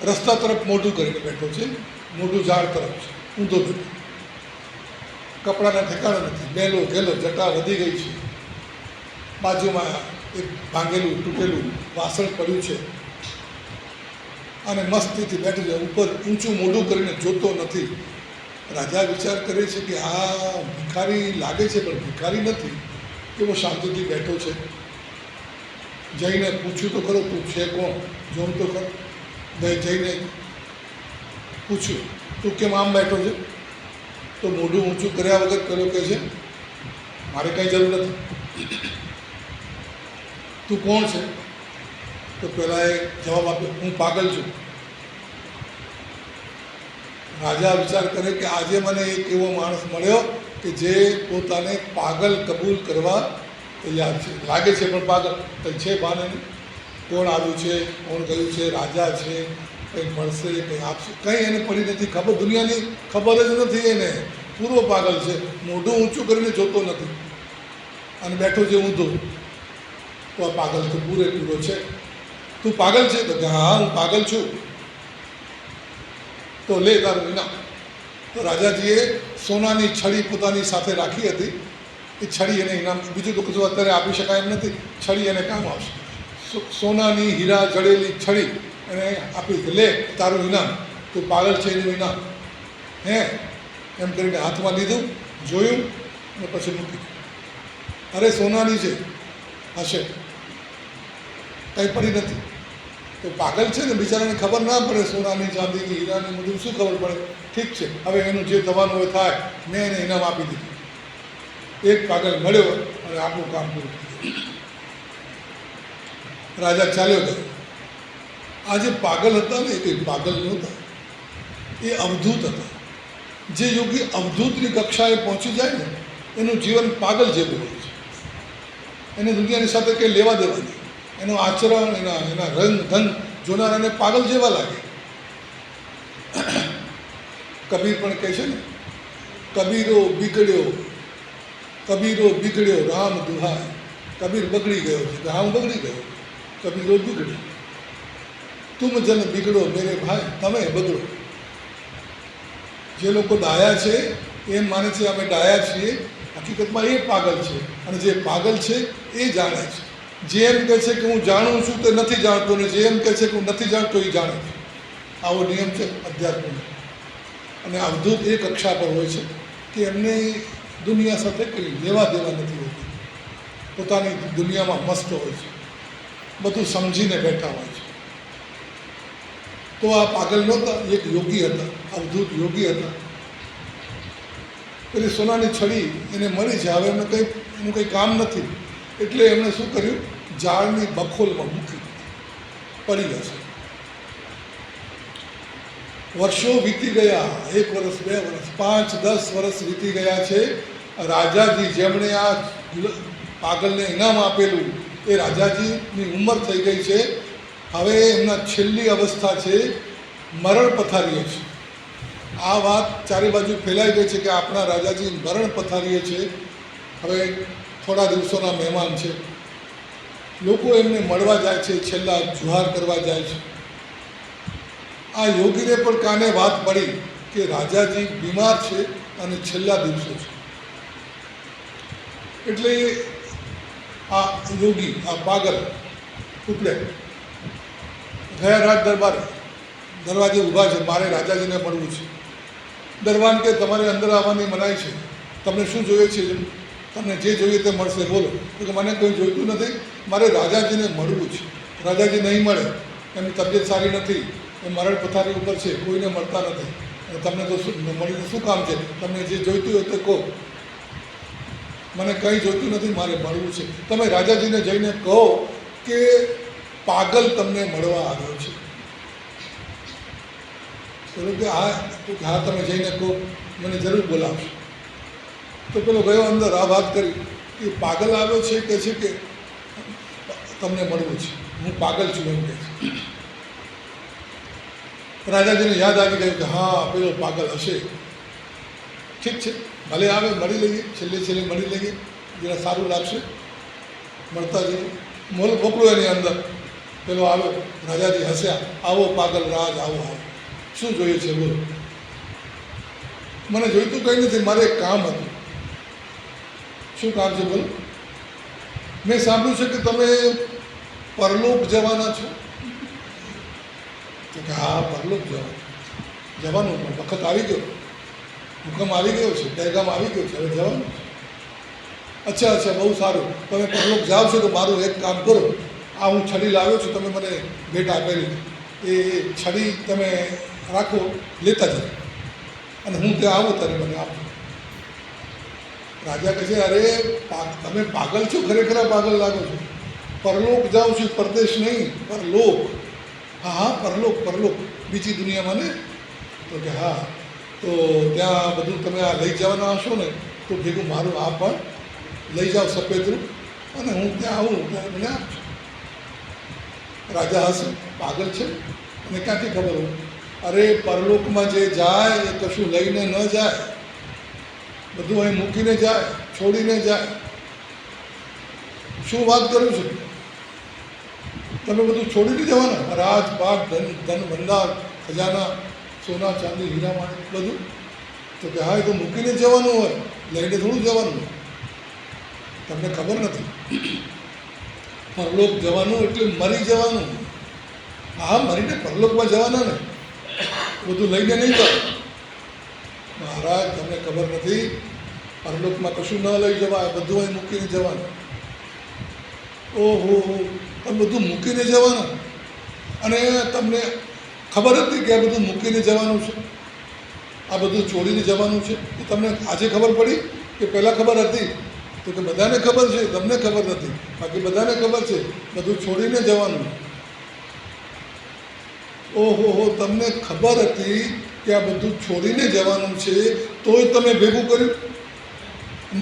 રસ્તા તરફ મોઢું કરીને બેઠો છે. મોઢું ઝાડ તરફ છે, ઊંધો બેઠો. કપડાના ઠેકાણા નથી, બેલો ઘેલો, જટા વધી ગઈ છે. બાજુમાં એક ભાંગેલું તૂટેલું વાસણ પડ્યું છે. અને મસ્તીથી બેઠું છે. ઉપર ઊંચું મોઢું કરીને જોતો નથી. રાજા વિચાર કરે છે કે આ ભિખારી લાગે છે, પણ ભિખારી નથી. કેવો શાંતિથી બેઠો છે. જઈને પૂછ્યું તો ખરો, તું છે કોણ? જોઉં તો ખરો. જઈને પૂછ્યું, તું કેમ આમ બેઠો છે? તો મોઢું ઊંચું કર્યા વગર પેલો કહે છે, મારે કંઈ જરૂર નથી. તું કોણ છે? તો પહેલાં એ જવાબ આપ્યો, હું પાગલ છું. રાજા વિચાર કરે કે આજે મને એક એવો માણસ મળ્યો કે જે પોતાને પાગલ કબૂલ કરવા તૈયાર છે. લાગે છે પણ પાગલ. કંઈ છે બાને નહીં. કોણ આવ્યું છે, કોણ ગયું છે, રાજા છે, કંઈ મળશે, કંઈ આપશે, કંઈ એને પડી નથી. ખબર દુનિયાની ખબર જ નથી એને. પૂરો પાગલ છે. મોઢું ઊંચું કરીને જોતો નથી. અને બેઠો છે ઊંધો, તો આ પાગલ તો પૂરેપૂરો છે. તું પાગલ છે? તો કે હા, હું પાગલ છું. તો લે તારું ઇનામ. તો રાજાજીએ સોનાની છડી પોતાની સાથે રાખી હતી. એ છડી એને ઇનામ, બીજું તો કશું અત્યારે આપી શકાય એમ નથી, છડી એને કામ આવશે. સોનાની હીરા જડેલી છડી એને આપી કે લે તારું ઇનામ, તું પાગલ છે એનું ઇનામ. એમ કરીને હાથમાં લીધું, જોયું અને પછી મૂકી. અરે સોનાની છે, હશે, કંઈ પડી નથી. તો પાગલ છે ને, બિચારાને ખબર ના પડે સોનાની, ચાંદીની, હીરાની, બધું શું ખબર પડે. ઠીક છે, હવે એનું જે થવાનું હોય થાય. મેં એને ઇનામ આપી દીધું. એક પાગલ મળ્યો અને આપણું કામ પૂરું થયું. રાજા ચાલ્યો ગયો. આ જે પાગલ હતા ને, એ કંઈ પાગલ નહોતા, એ અવધૂત હતા. જે યોગી અવધૂતની કક્ષાએ પહોંચી જાય ને, એનું જીવન પાગલ જેવું હોય છે. એને દુનિયાની સાથે કંઈ લેવા દેવા નહીં. એનું આચરણ, એના રંગ ધન જોનારાને પાગલ જેવા લાગે. કબીર પણ કહે છે ને, કબીરો બિગડ્યો રામ દુહાય. કબીર બગડી ગયો છે, રામ બગડી ગયો, કબીરો બિગડ્યો. તુમ જન બિગડો મેરે ભાઈ, તમે બગડો. જે લોકો ડાયા છે એમ માને છે અમે ડાયા છીએ, હકીકતમાં એ પાગલ છે. અને જે પાગલ છે એ જાણે છે. જે એમ કહે છે કે હું જાણું છું તે નથી જાણતો, ને જે એમ કહે છે કે હું નથી જાણતો એ જાણે છે. આવો નિયમ છે અધ્યાત્મનો. અને અવધૂત એ કક્ષા પર હોય છે કે એમને દુનિયા સાથે કંઈ લેવા દેવા નથી હોતી. પોતાની દુનિયામાં મસ્ત હોય છે, બધું સમજીને બેઠા હોય છે. તો આ પાગલ નહોતા, એક યોગી હતા, અવધૂત યોગી હતા. પેલી સોનાની છડી એને મળી છે, હવે એમને એનું કંઈ કામ નથી. એટલે એમણે શું કર્યું, ઝાડની બખોલમાં મૂકી પડી હશે. વર્ષો વીતી ગયા, 1 વર્ષ, 2 વર્ષ, 5, 10 વર્ષ વીતી ગયા છે. રાજાજી જેમણે આ પાગલને ઇનામ આપેલું, એ રાજાજીની ઉંમર થઈ ગઈ છે. હવે એમના છેલ્લી અવસ્થા છે, મરણ પથારીએ છે. આ વાત ચારે બાજુ ફેલાઈ ગઈ છે કે આપણા રાજાજી મરણ પથારીએ છે. હવે થોડા દિવસોના મહેમાન છે. લોકો એમને મળવા જાય છે, છેલ્લા જુહાર કરવા જાય છે. આ યોગીને પણ કાને વાત પડી કે રાજાજી બીમાર છે અને છેલ્લા દિવસો છે. એટલે આ યોગી, આ પાગલ ઉપડે ગયા રાત દરવાજે ઊભા છે, મારે રાજાજીને મળવું છે. દરવાન કે તમારે અંદર આવવાની મનાઈ છે, તમને શું જોઈએ છે, તમને જે જોઈએ તે મળશે, બોલો. તો મને કંઈ જોઈતું નથી, મારે રાજાજીને મળવું છે. રાજાજી નહીં મળે, એમની તબિયત સારી નથી, એ મરણ પથારી ઉપર છે, કોઈને મળતા નથી. અને તમને તો મળીને શું કામ છે, તમને જે જોઈતું હોય તે કહો. મને કંઈ જોઈતું નથી, મારે મળવું છે. તમે રાજાજીને જઈને કહો કે પાગલ તમને મળવા આવ્યો છે. કે હા તમે જઈને કહો, મને જરૂર બોલાવશો. તો પેલો ગયો અંદર, આ વાત કરી કે પાગલ આવ્યો છે, કે છે કે તમને મળવું છે, હું પાગલ છું એમ કહે છે. રાજાજીને યાદ આવી ગયું કે હા પેલો પાગલ હશે. ઠીક છે, ભલે આવે, મળી લઈએ, છેલ્લે મળી લઈએ, જરા સારું લાગશે, મળતા જઈએ. મોકલો એની અંદર. પેલો આવ્યો, રાજાજી હસ્યા, આવો પાગલ રાજ, આવો. શું જોઈએ છે બોલો? મને જોઈતું કંઈ નથી, મારે એક કામ હતું. શું કામ છે બોલો? મેં સાંભળ્યું છે કે તમે પરલોક જવાના છો. તો કે હા, પરલોક જવાનું પણ વખત આવી ગયો, હુકમ આવી ગયો છે, પહેગામ આવી ગયો છે, હવે જવાનું છે. અચ્છા, બહુ સારું. તમે પરલોક જાઓ છો તો મારું એક કામ કરો, આ હું છડી લાવ્યો છું, તમે મને ભેટ આપેલી, એ છડી તમે રાખો, લેતા જાઓ, અને હું ત્યાં આવું ત્યારે મને આપો. રાજા કહે છે, અરે તમે પાગલ છો, ખરેખર પાગલ લાગો છો. પરલોક જાઉં છું, પરદેશ નહીં, પરલોક. હા, પરલોક, બીજી દુનિયામાં ને. તો કે હા, તો ત્યાં બધું તમે આ લઈ જવાના હશો ને, તો ભેગું મારું આ પણ લઈ જાઓ, સફેદરું, અને હું ત્યાં આવું ત્યારે મને આપજો. રાજા હશે, પાગલ છે, અને ક્યાંથી ખબર હોય? અરે પરલોકમાં જે જાય એ કશું લઈને ન જાય, બધું અહીં મૂકીને જાય, છોડીને જાય. શું વાત કરું છું? તમે બધું છોડીને જવાના, રાજપાટ, ધન ભંડાર, ખજાના, સોના ચાંદી હીરા માણેક બધું? તો કે હા, એ તો મૂકીને જવાનું હોય, લઈને થોડું જવાનું હોય. તમને ખબર નથી, પરલોક જવાનું એટલે મરી જવાનું. હા, મરીને પરલોકમાં જવાના ને, બધું લઈને નહીં જાઓ. મહારાજ, તમને ખબર નથી, પરલોકમાં કશું ન લઈ જવાય, બધું અહીં મૂકીને જવાનું. ઓહો, તમે બધું મૂકીને જવાનું, અને તમને ખબર હતી કે આ બધું મૂકીને જવાનું છે, આ બધું છોડીને જવાનું છે? એ તમને આજે ખબર પડી કે પહેલાં ખબર હતી? તો કે બધાને ખબર છે, તમને ખબર નથી. બાકી બધાને ખબર છે બધું છોડીને જવાનું. ઓહો, તમને ખબર હતી કે આ બધું છોડીને જવાનું છે, તોય તમે ભેગું કર્યું,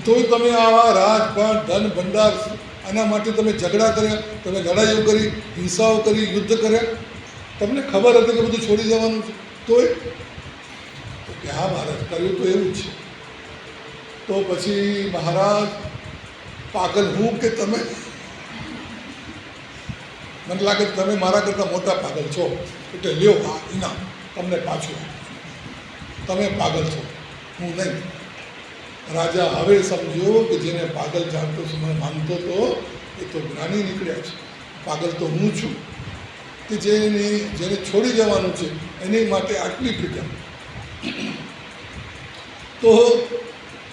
તોય તમે આવા રાજપાટ, ધન ભંડાર, આના માટે તમે ઝઘડા કર્યા, તમે લડાઈઓ કરી, હિંસાઓ કરી, યુદ્ધ કર્યા. તમને ખબર હતી કે બધું છોડી જવાનું છે, તોય? તો કે હા મહારાજ, કર્યું તો એવું જ છે. તો પછી મહારાજ, પાગલ હું કે તમે? મને લાગે તમે મારા કરતાં મોટા પાગલ છો, એટલે લ્યો આ ઇનામ તમને પાછું. તમે પાગલ છો, હું નહીં. રાજા હવે સમજ્યો કે જેને પાગલ જાણતો માનતો હતો એ તો જ્ઞાની નીકળ્યા છે. પાગલ તો હું છું કે જેને છોડી જવાનું છે એની માટે આટલી ફિકર. તો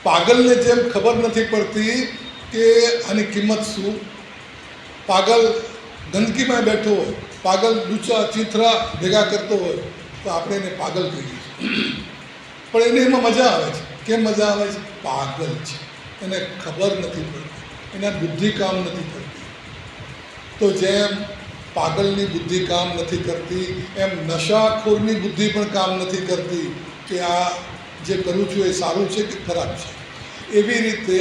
પાગલને જેમ ખબર નથી પડતી કે આની કિંમત શું. પાગલ ગંદકીમાં બેઠો હોય, પાગલ લૂચા ચીથરા ભેગા કરતો હોય, તો આપણે એને પાગલ કહીએ છીએ. પણ એને એમાં મજા આવે છે. કેમ મજા આવે છે? પાગલ છે, એને ખબર નથી પડતી, એના બુદ્ધિ કામ નથી કરતી. તો જેમ પાગલની બુદ્ધિ કામ નથી કરતી, એમ નશાખોરની બુદ્ધિ પણ કામ નથી કરતી કે આ જે કરું છું એ સારું છે કે ખરાબ છે. એવી રીતે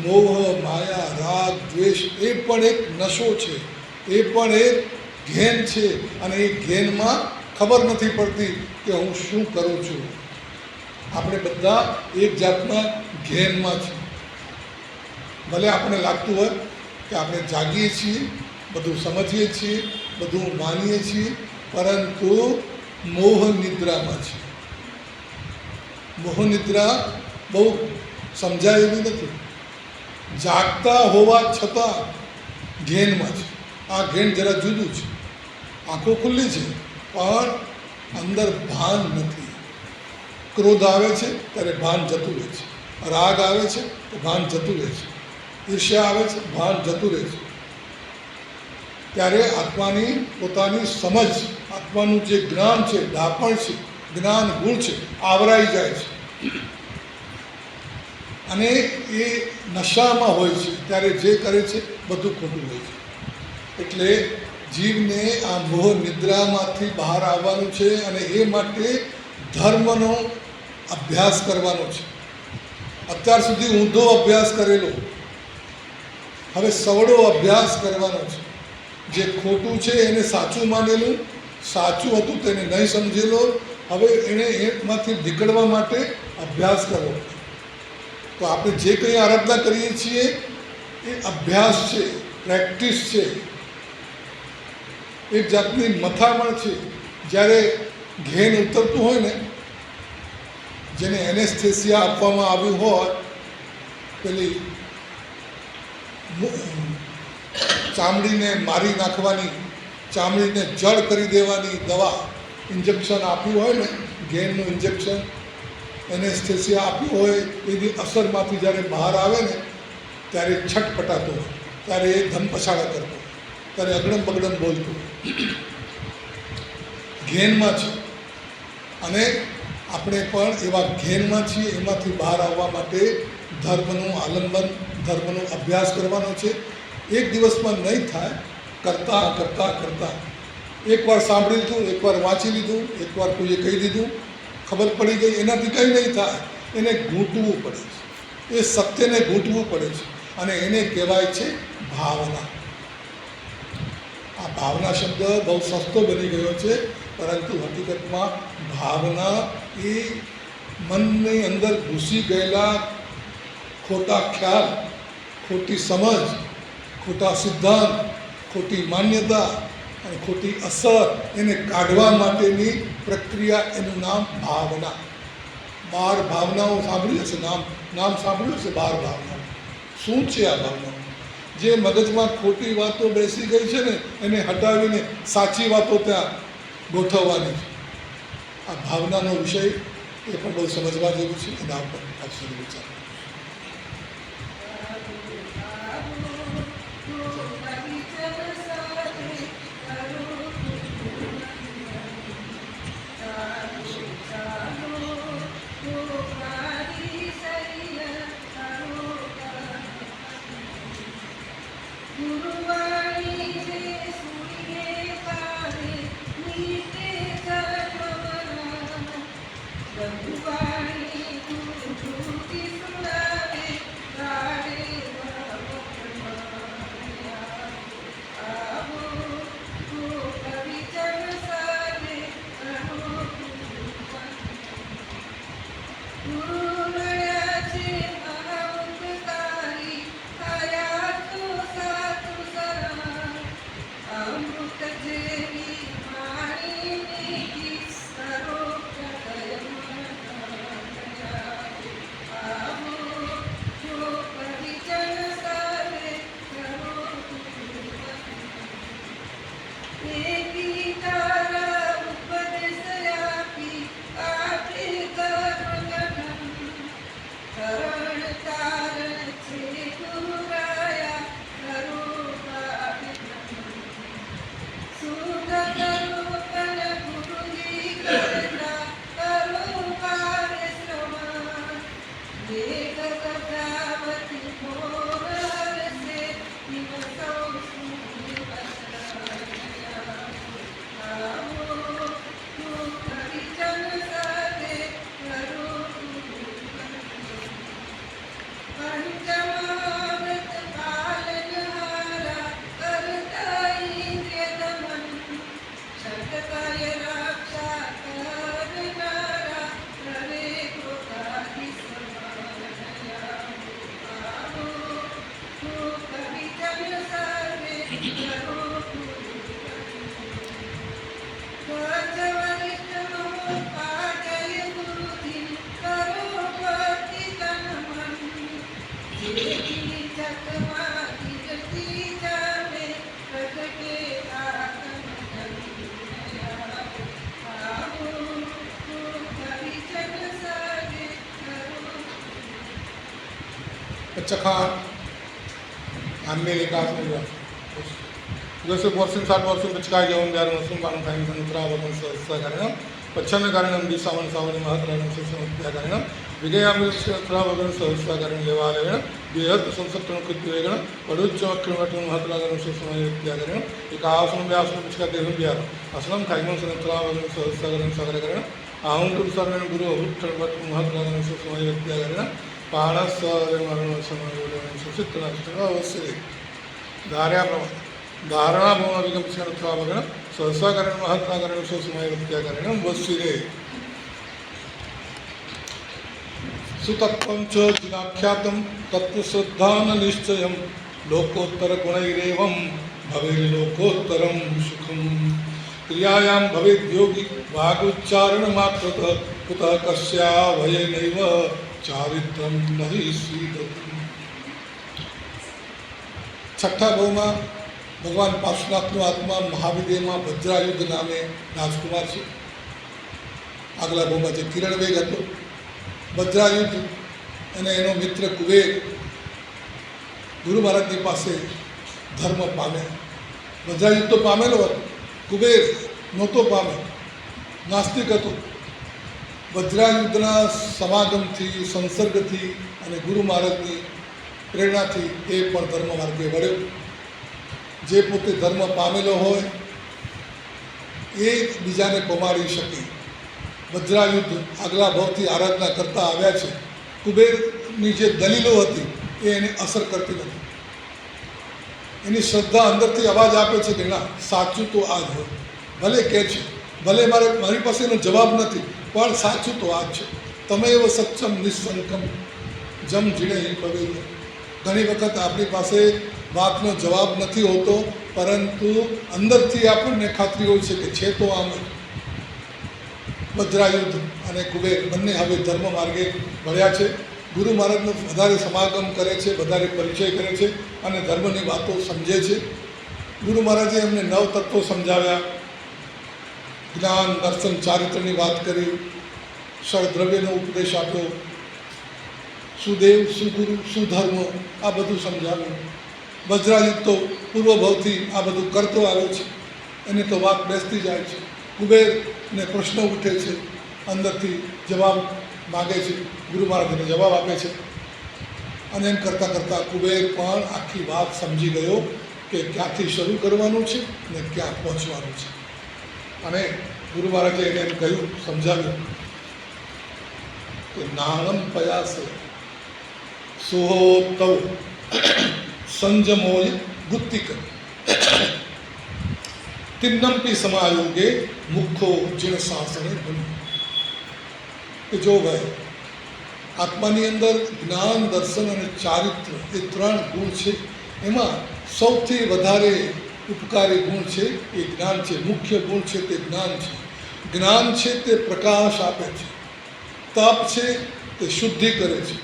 મોહ, માયા, રાગ, દ્વેષ એ પણ એક નશો છે, એ પણ એક ઘેન છે. અને એ ઘેનમાં ખબર નથી પડતી કે હું શું કરું છું. આપણે બધા એક જાતના ઘેનમાં છીએ. ભલે આપણે લાગતું હોય કે આપણે જાગીએ છીએ, બધું સમજીએ છીએ, બધું માનીએ છીએ, પરંતુ મોહ નિદ્રામાં છે. મોહ નિદ્રા બહુ સમજાય એવી નથી. જાગતા હોવા છતાં ઘેનમાં છે. આ ઘેન જરા જુદું છે. આંખો ખુલ્લી છે પણ અંદર ભાન નથી. ક્રોધ આવે છે ત્યારે ભાન જતું રહે છે, રાગ આવે છે તો ભાન જતું રહે છે, ઈર્ષ્યા આવે છે, ભાન જતું રહે છે. ત્યારે આત્માની પોતાની સમજ, આત્માનું જે જ્ઞાન છે, ડાપણ છે, જ્ઞાન ગુણ છે, આવરાઈ જાય છે. અને એ નશામાં હોય છે ત્યારે જે કરે છે બધું ખોટું હોય છે. એટલે જીવને આ મોહ નિદ્રામાંથી બહાર આવવાનું છે, અને એ માટે ધર્મનો અભ્યાસ કરવાનો છે. અત્યાર સુધી ઊંધો અભ્યાસ કરેલો, હવે સવડો અભ્યાસ કરવાનો છે. જે ખોટું છે એને સાચું માનેલું, સાચું હતું તેને નહીં સમજેલો, હવે એને એમાંથી નીકળવા માટે અભ્યાસ કરવો. તો આપણે જે કંઈ આરાધના કરીએ છીએ એ અભ્યાસ છે, પ્રેક્ટિસ છે, એક જાતની મથામણ છે. જ્યારે ઘેન ઉતરતું હોય ને, જેને એનેસ્થેસિયા આપવામાં આવ્યું હોય, પેલી ચામડીને મારી નાખવાની, ચામડીને જળ કરી દેવાની દવા, ઇન્જેક્શન આપ્યું હોય ને, ઘેનનું ઇન્જેક્શન, એનેસ્થેસિયા આપ્યું હોય, એની અસરમાંથી જ્યારે બહાર આવે ને ત્યારે છટપટાતો હોય, ત્યારે એ ધમપછાડા કરતો, ત્યારે અગડમ બગડમ બોલતો ઘેનમાં છે. અને આપણે પણ એવા ઘેનમાં છીએ. એમાંથી બહાર આવવા માટે ધર્મનું આલંબન, ધર્મનો અભ્યાસ કરવાનો છે. એક દિવસમાં નહીં થાય, કરતાં કરતાં કરતાં એકવાર સાંભળી લીધું, એકવાર વાંચી લીધું, એકવાર કોઈએ કહી દીધું, ખબર પડી ગઈ, એનાથી કંઈ નહીં થાય. એને ઘૂંટવું પડે છે, એ સત્યને ઘૂંટવું પડે છે, અને એને કહેવાય છે ભાવના. આ ભાવના શબ્દ બહુ સસ્તો બની ગયો છે, પરંતુ હકીકતમાં ભાવના એ મનની અંદર ઘૂસી ગયેલા ખોટા ખ્યાલ, ખોટી સમજ, ખોટા સિદ્ધાંત, ખોટી માન્યતા અને ખોટી અસર એને કાઢવા માટેની પ્રક્રિયા, એનું નામ ભાવના. 12 ભાવનાઓ સાંભળી હશે, નામ સાંભળ્યું હશે. 12 ભાવનાઓ. શું છે આ ભાવનાઓ? જે મગજમાં ખોટી વાતો બેસી ગઈ છે ને, એને હટાવીને સાચી વાતો ત્યાં ગોઠવવાની છે. આ ભાવનાનો વિષય એ પણ બહુ સમજવા જેવું છે. એના ઉપર આપ સૌ વિચાર. चखा आम्ही विकास जैसे वर्षन 60 वर्षों पिचकाय जवन ब्यार वर्षों बाण फाइन संतरा वगन सहकारणं पच्छन्न कारणं दिशावन सावनी महत्रणं समत्याकारणं विजयामि सहस्रा वगन सहस्राकारणं लेवालेण बेहद संसत्तण कृत्यवेगण पडुच्चवक्रमटं महत्रागणं समयत्याकारणं एकावसन व्यासन पिचका देहं ब्यार असलं खाइमन संतरा वगन सहस्राकारणं सागरकारणं आहंकुर सर्वेण गुरु अहुत्तरमट महत्रागणं समयत्याकारणं पाणस मरण समय सुचित्र अवश्य धार्या धारणा भवन विगम सहसाकरण महत्नाकरण समय वस्विरे सुतत्वं च जिनाख्यातं तत्वश्रद्धान निश्चयं लोकोत्तर गुणैरेवं भवेल्लोकोत्तरं सुखं क्रियायां भवेद्योगी वागुच्चारण मात्रतः कुतः कस्या भयेनैव चारित्रं नहि स्वीदति। छठा भावમાં ભગવાન પાર્શ્વનાથનો આત્મા મહાવિદ્યમાં વજ્રાયુદ્ધ નામે રાજકુમાર છે. આગલા ભાવમાં જે કિરણ વેગ હતો વજ્રાયુદ્ધ અને એનો મિત્ર કુબેર ગુરુ મહારાજની પાસે ધર્મ પામે. વજ્રાયુદ્ધ તો પામેલો હતો, કુબેર નહોતો પામે, નાસ્તિક હતો. વજ્રાયુદ્ધના સમાગમથી, સંસર્ગથી અને ગુરુ મહારાજની પ્રેરણાથી એ પણ ધર્મ માર્ગે વળ્યો. જે પોતે ધર્મ પામેલો હોય એ બીજાને પમાડી શકે. વજ્રાયુદ્ધ આગલા ભાવથી આરાધના કરતા આવ્યા છે. કુબેરની જે દલીલો હતી એ એને અસર કરતી નથી. એની શ્રદ્ધા અંદરથી અવાજ આપે છે કે ના, સાચું તો આ જ હોય. ભલે કહે છે, ભલે મારી પાસે એનો જવાબ નથી, પણ સાચું તો આ જ છે. તમે એવો સક્ષમ નિસ્સંકમ જમ જીણે પવેલો. ઘણી વખત આપણી પાસે વાતનો જવાબ નથી હોતો, પરંતુ અંદરથી આપણને ખાતરી હોય છે કે છે તો આમ જ. વજ્રાયુધ અને કુબેર બંને હવે ધર્મ માર્ગે વળ્યા છે. ગુરુ મહારાજનો વધારે સમાગમ કરે છે, વધારે પરિચય કરે છે અને ધર્મની વાતો સમજે છે. ગુરુ મહારાજે એમને 9 તત્વો સમજાવ્યા, જ્ઞાન, દર્શન, ચારિત્રની વાત કરી, ષડદ્રવ્યનો ઉપદેશ આપ્યો, સુદેવ, સુગુરુ, સુધર્મ, આ બધું સમજાવ્યું. વજ્રાયુધ તો પૂર્વભાવથી આ બધું કરતો આવ્યો છે, એને તો વાત બેસતી જાય છે. કુબેરને પ્રશ્ન ઉઠે છે, અંદરથી જવાબ માગે છે, ગુરુ મહારાજને જવાબ આપે છે. અને એમ કરતાં કરતાં કુબેર પણ આખી વાત સમજી ગયો કે ક્યાંથી શરૂ કરવાનું છે ને ક્યાં પહોંચવાનું છે. અને ગુરુ મહારાજે એને એમ કહ્યું, સમજાવ્યું કે નાણમ પયાસે સોહોતવ સંજમોય ગુત્તિક તિન્નમ્પી સમાયોગે મુખો જીણ શાસને બન્યું. કે જો ભાઈ, આત્માની અંદર જ્ઞાન, દર્શન અને ચારિત્ર એ 3 ગુણ છે. એમાં સૌથી વધારે ઉપકારી ગુણ છે એ જ્ઞાન છે. મુખ્ય ગુણ છે તે જ્ઞાન છે. જ્ઞાન છે તે પ્રકાશ આપે છે, તપ છે તે શુદ્ધિ કરે છે,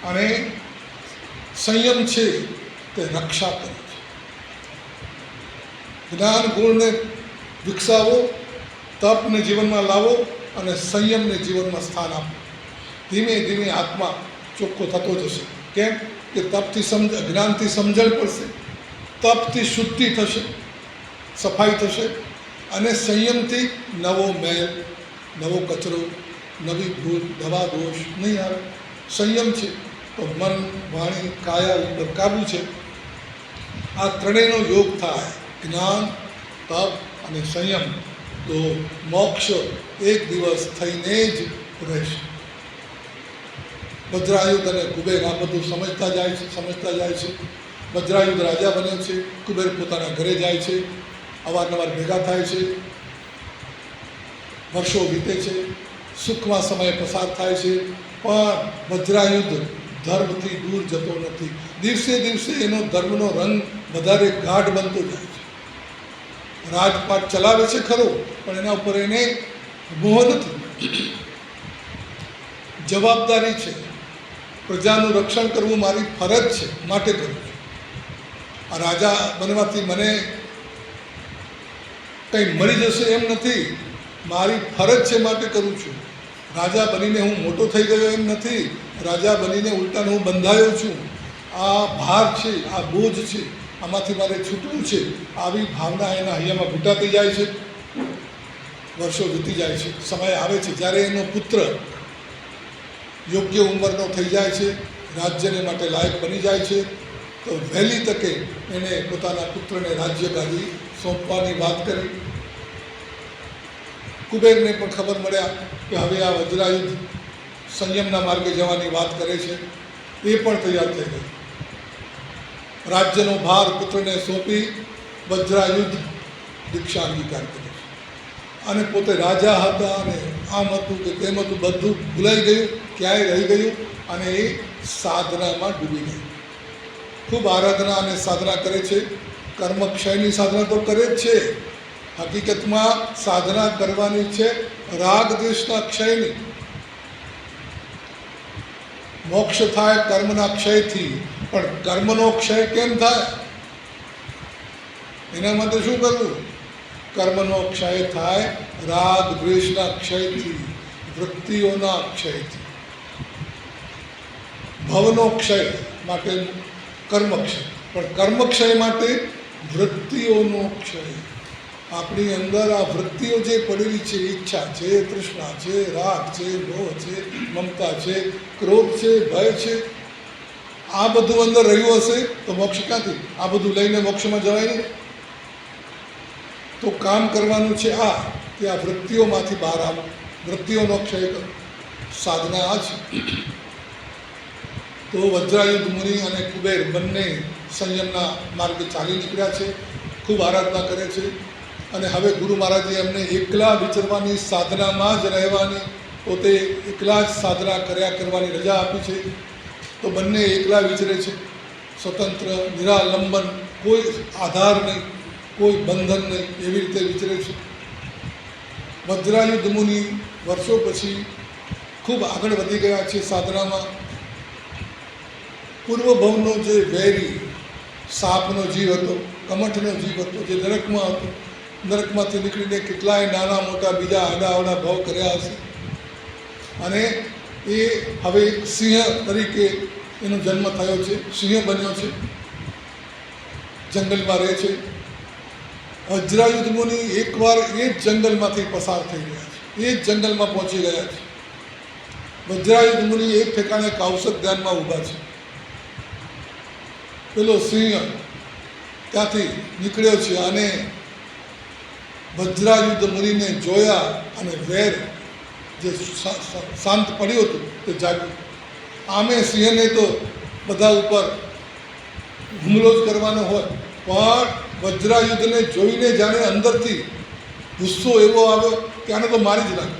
અને સંયમ છે તે રક્ષા કરે છે. જ્ઞાન ગુણને વિકસાવો, તપને જીવનમાં લાવો અને સંયમને જીવનમાં સ્થાન આપો. ધીમે ધીમે આત્મા ચોખ્ખો થતો જશે. કેમ કે તપથી જ્ઞાનથી સમજણ પડશે, તપથી શુદ્ધિ થશે, સફાઈ થશે, અને સંયમથી નવો મેલ, નવો કચરો, નવી ભૂલ, નવા દોષ નહીં આવે. સંયમ છે તો મન, વાણી, કાયા ઉપર કાબુ છે. આ ત્રણેયનો યોગ થાય, જ્ઞાન, તપ અને સંયમ, તો મોક્ષ એક દિવસ થઈને જ રહેશે. વજ્રાયુધ અને કુબેર આ બધું સમજતા જાય છે. વજ્રાયુધ રાજા બન્યો છે, કુબેર પોતાના ઘરે જાય છે, અવારનવાર ભેગા થાય છે, વર્ષો વીતે છે, સુખમાં સમય પસાર થાય છે. પણ વજ્રાયુધ ધર્મથી દૂર જતો નથી. દિવસે દિવસે એનો ધર્મનો રંગ વધારે ગાઢ બનતો જાય છે. રાજપાટ ચલાવે છે ખરો, પણ એના ઉપર એને મોહ નથી. જવાબદારી છે, પ્રજાનું રક્ષણ કરવું મારી ફરજ છે, માટે કરું છું. આ રાજા બનવાથી મને કંઈ મળી જશે એમ નથી, મારી ફરજ છે માટે કરું છું. રાજા બનીને હું મોટો થઈ ગયો એમ નથી, રાજા બનીને ઉલટાને હું બંધાયો છું. આ ભાર છે, આ બોજ છે, આમાંથી મારે છૂટવું છે. આવી ભાવના એના હૈયામાં ઘૂંટાતી જાય છે. વર્ષો વીતી જાય છે. સમય આવે છે જ્યારે એનો પુત્ર યોગ્ય ઉંમરનો થઈ જાય છે, રાજ્યને માટે લાયક બની જાય છે, તો વહેલી તકે એણે પોતાના પુત્રને રાજ્ય ગાદી સોંપવાની વાત કરી. કુબેરને પણ ખબર મળ્યા કે હવે આ વજ્રાયુધ સંયમના માર્ગે જવાની વાત કરે છે. એ પણ તૈયાર થઈ ગયો. રાજ્યનો ભાર પુત્રને સોંપી વજ્રાયુધ દીક્ષા અંગીકાર કર્યો અને પોતે રાજા હતા અને આમ હતું કે તેમ હતું, બધું ભૂલાઈ ગયું, ક્યાંય રહી ગયું અને એ સાધનામાં ડૂબી ગયું. ખૂબ આરાધના અને સાધના કરે છે. કર્મક્ષયની સાધના તો કરે જ છે. હકીકતમાં સાધના કરવાની છે રાગ દ્વેષના ક્ષયની. મોક્ષ થાય કર્મના ક્ષયથી, પણ કર્મનો ક્ષય કેમ થાય? એના માટે શું કરવું? કર્મનો ક્ષય થાય રાગ દ્વેષના ક્ષયથી, વૃત્તિઓના ક્ષયથી. ભવનો ક્ષય માટે કર્મક્ષય, પણ કર્મક્ષય માટે વૃત્તિઓનો ક્ષય. આપણી અંદર આ વૃત્તિઓ જે પડેલી છે, ઈચ્છા છે, તૃષ્ણા છે, રાગ છે, મોહ છે, મમતા છે, ક્રોધ છે, ભય છે, આ બધું અંદર રહ્યું હશે તો મોક્ષ ક્યાંથી? આ બધું લઈને મોક્ષમાં જવાય નહીં. તો કામ કરવાનું છે કે આ વૃત્તિઓમાંથી બહાર આવો, વૃત્તિઓનો ક્ષય કરો. સાધના આ છે. તો વજ્રાયુધ મુનિ અને કુબેર બંને સંયમના માર્ગે ચાલી નીકળ્યા છે, ખૂબ આરાધના કરે છે. અને હવે ગુરુ મહારાજે એમને એકલા વિચરવાની, સાધનામાં જ રહેવાની, પોતે એકલા જ સાધના કરવાની રજા આપી છે. તો બંને એકલા વિચરે છે. સ્વતંત્ર, નિરાલંબન, કોઈ આધાર નહીં, કોઈ બંધન નહીં, એવી રીતે વિચરે છે. વજ્રાયુધ મુનિ વર્ષો પછી ખૂબ આગળ વધી ગયા છે સાધનામાં. પૂર્વ ભવનો જે વૈરી સાપનો જીવ હતો, કમઠનો જીવ હતો, જે નરકમાં હતો, નરકમાંથી નીકળીને કેટલાય નાના મોટા બીજા આડાઅવળા ભાવ કર્યા હશે અને એ હવે એક સિંહ તરીકે એનો જન્મ થયો છે, સિંહ બન્યો છે, જંગલમાં રહે છે. વજ્રાયુધ મુનિ એકવાર એ જ જંગલમાંથી પસાર થઈ ગયા છે, એ જ જંગલમાં પહોંચી ગયા છે. વજ્રાયુધ મુનિ એક ઠેકાણે કૌશક ધ્યાનમાં ઊભા છે. પેલો સિંહ ત્યાંથી નીકળ્યો છે અને વજ્રાયુધ મુનિને જોયા અને વેર જે શાંત પડ્યું હતું તે જાગ્યું. આમે સિંહને તો બધા ઉપર હુમલો જ કરવાનો હોય, પણ વજ્રાયુધને જોઈને જાણે અંદરથી ગુસ્સો એવો આવ્યો કે આને તો મારી જ નાખે.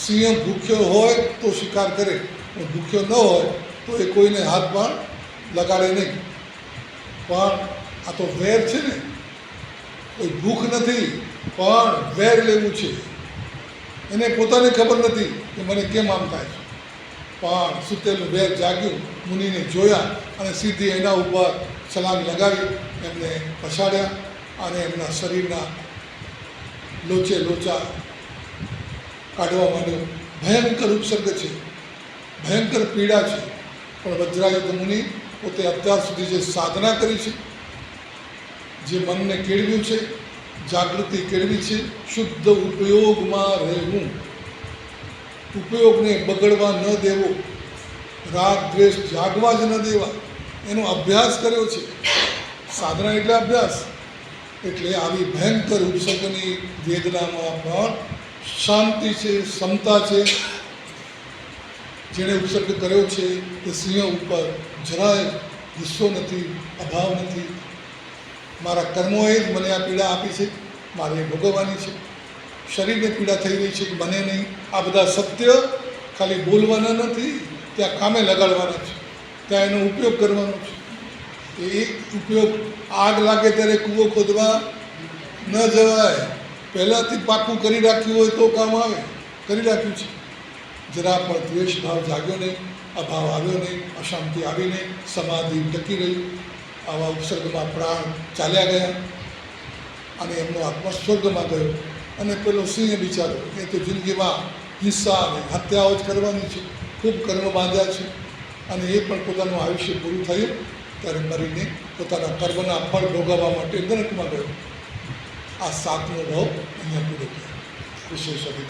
સિંહ ભૂખ્યો હોય તો શિકાર કરે, પણ ભૂખ્યો ન હોય તો એ કોઈને હાથ પણ લગાડે નહીં. પણ આ તો વેર છે ને, કોઈ ભૂખ નથી પણ વેર લેવું છે. એને પોતાને ખબર નથી કે મને કેમ આમ થાય છે, પણ સૂતેલું વેર જાગ્યું, મુનિને જોયા અને સીધી એના ઉપર છલાંગ લગાવી એમને પછાડ્યા અને એમના શરીરના લોચે લોચા કાઢવા માંડ્યો. ભયંકર ઉપસર્ગ છે, ભયંકર પીડા છે. પણ વજ્રાયુધ મુનિ પોતે અત્યાર સુધી જે સાધના કરી છે, જે મનને કેળવ્યું છે, જાગૃતિ કેળવી છે, શુદ્ધ ઉપયોગમાં રહેવું, ઉપયોગને બગડવા ન દેવો, રાગ દ્વેષ જાગવા જ ન દેવા, એનો અભ્યાસ કર્યો છે. સાધના એટલે અભ્યાસ. એટલે આવી ભયંકર ઉપસર્ગની વેદનામાં પણ શાંતિ છે, ક્ષમતા છે. જેણે ઉપસર્ગ કર્યો છે તે સિંહ ઉપર જરાય ગુસ્સો નથી, અભાવ નથી. મારા કર્મોએ જ મને આ પીડા આપી છે, મારે ભોગવવાની છે. શરીરને પીડા થઈ રહી છે, મને નહીં. આ બધા સત્ય ખાલી બોલવાના નથી, ત્યાં કામે લગાડવાના છે, ત્યાં એનો ઉપયોગ કરવાનો છે. એ ઉપયોગ આગ લાગે ત્યારે કૂવો ખોદવા ન જવાય, પહેલાંથી પાકું કરી રાખ્યું હોય તો કામ આવે. કરી રાખ્યું છે. જરા પણ દ્વેષ ભાવ જાગ્યો નહીં, અભાવ આવ્યો નહીં, અશાંતિ આવી નહીં, સમાધિ ટકી રહી. આવા ઉપસર્ગમાં પ્રાણ ચાલ્યા ગયા અને એમનો આત્મા સ્વર્ગમાં ગયો. અને પેલો સિંહ બિચારો એ તો જિંદગીમાં હિંસા અને હત્યાઓ જ કરવાની છે, ખૂબ કર્મ બાંધ્યા છે અને એ પણ પોતાનું આયુષ્ય પૂરું થયું ત્યારે મરીને પોતાના કર્મના ફળ ભોગવવા માટે નરકમાં ગયો. આ સાતમો ભાવ અહીંયા પૂરો થયો. વિશેષ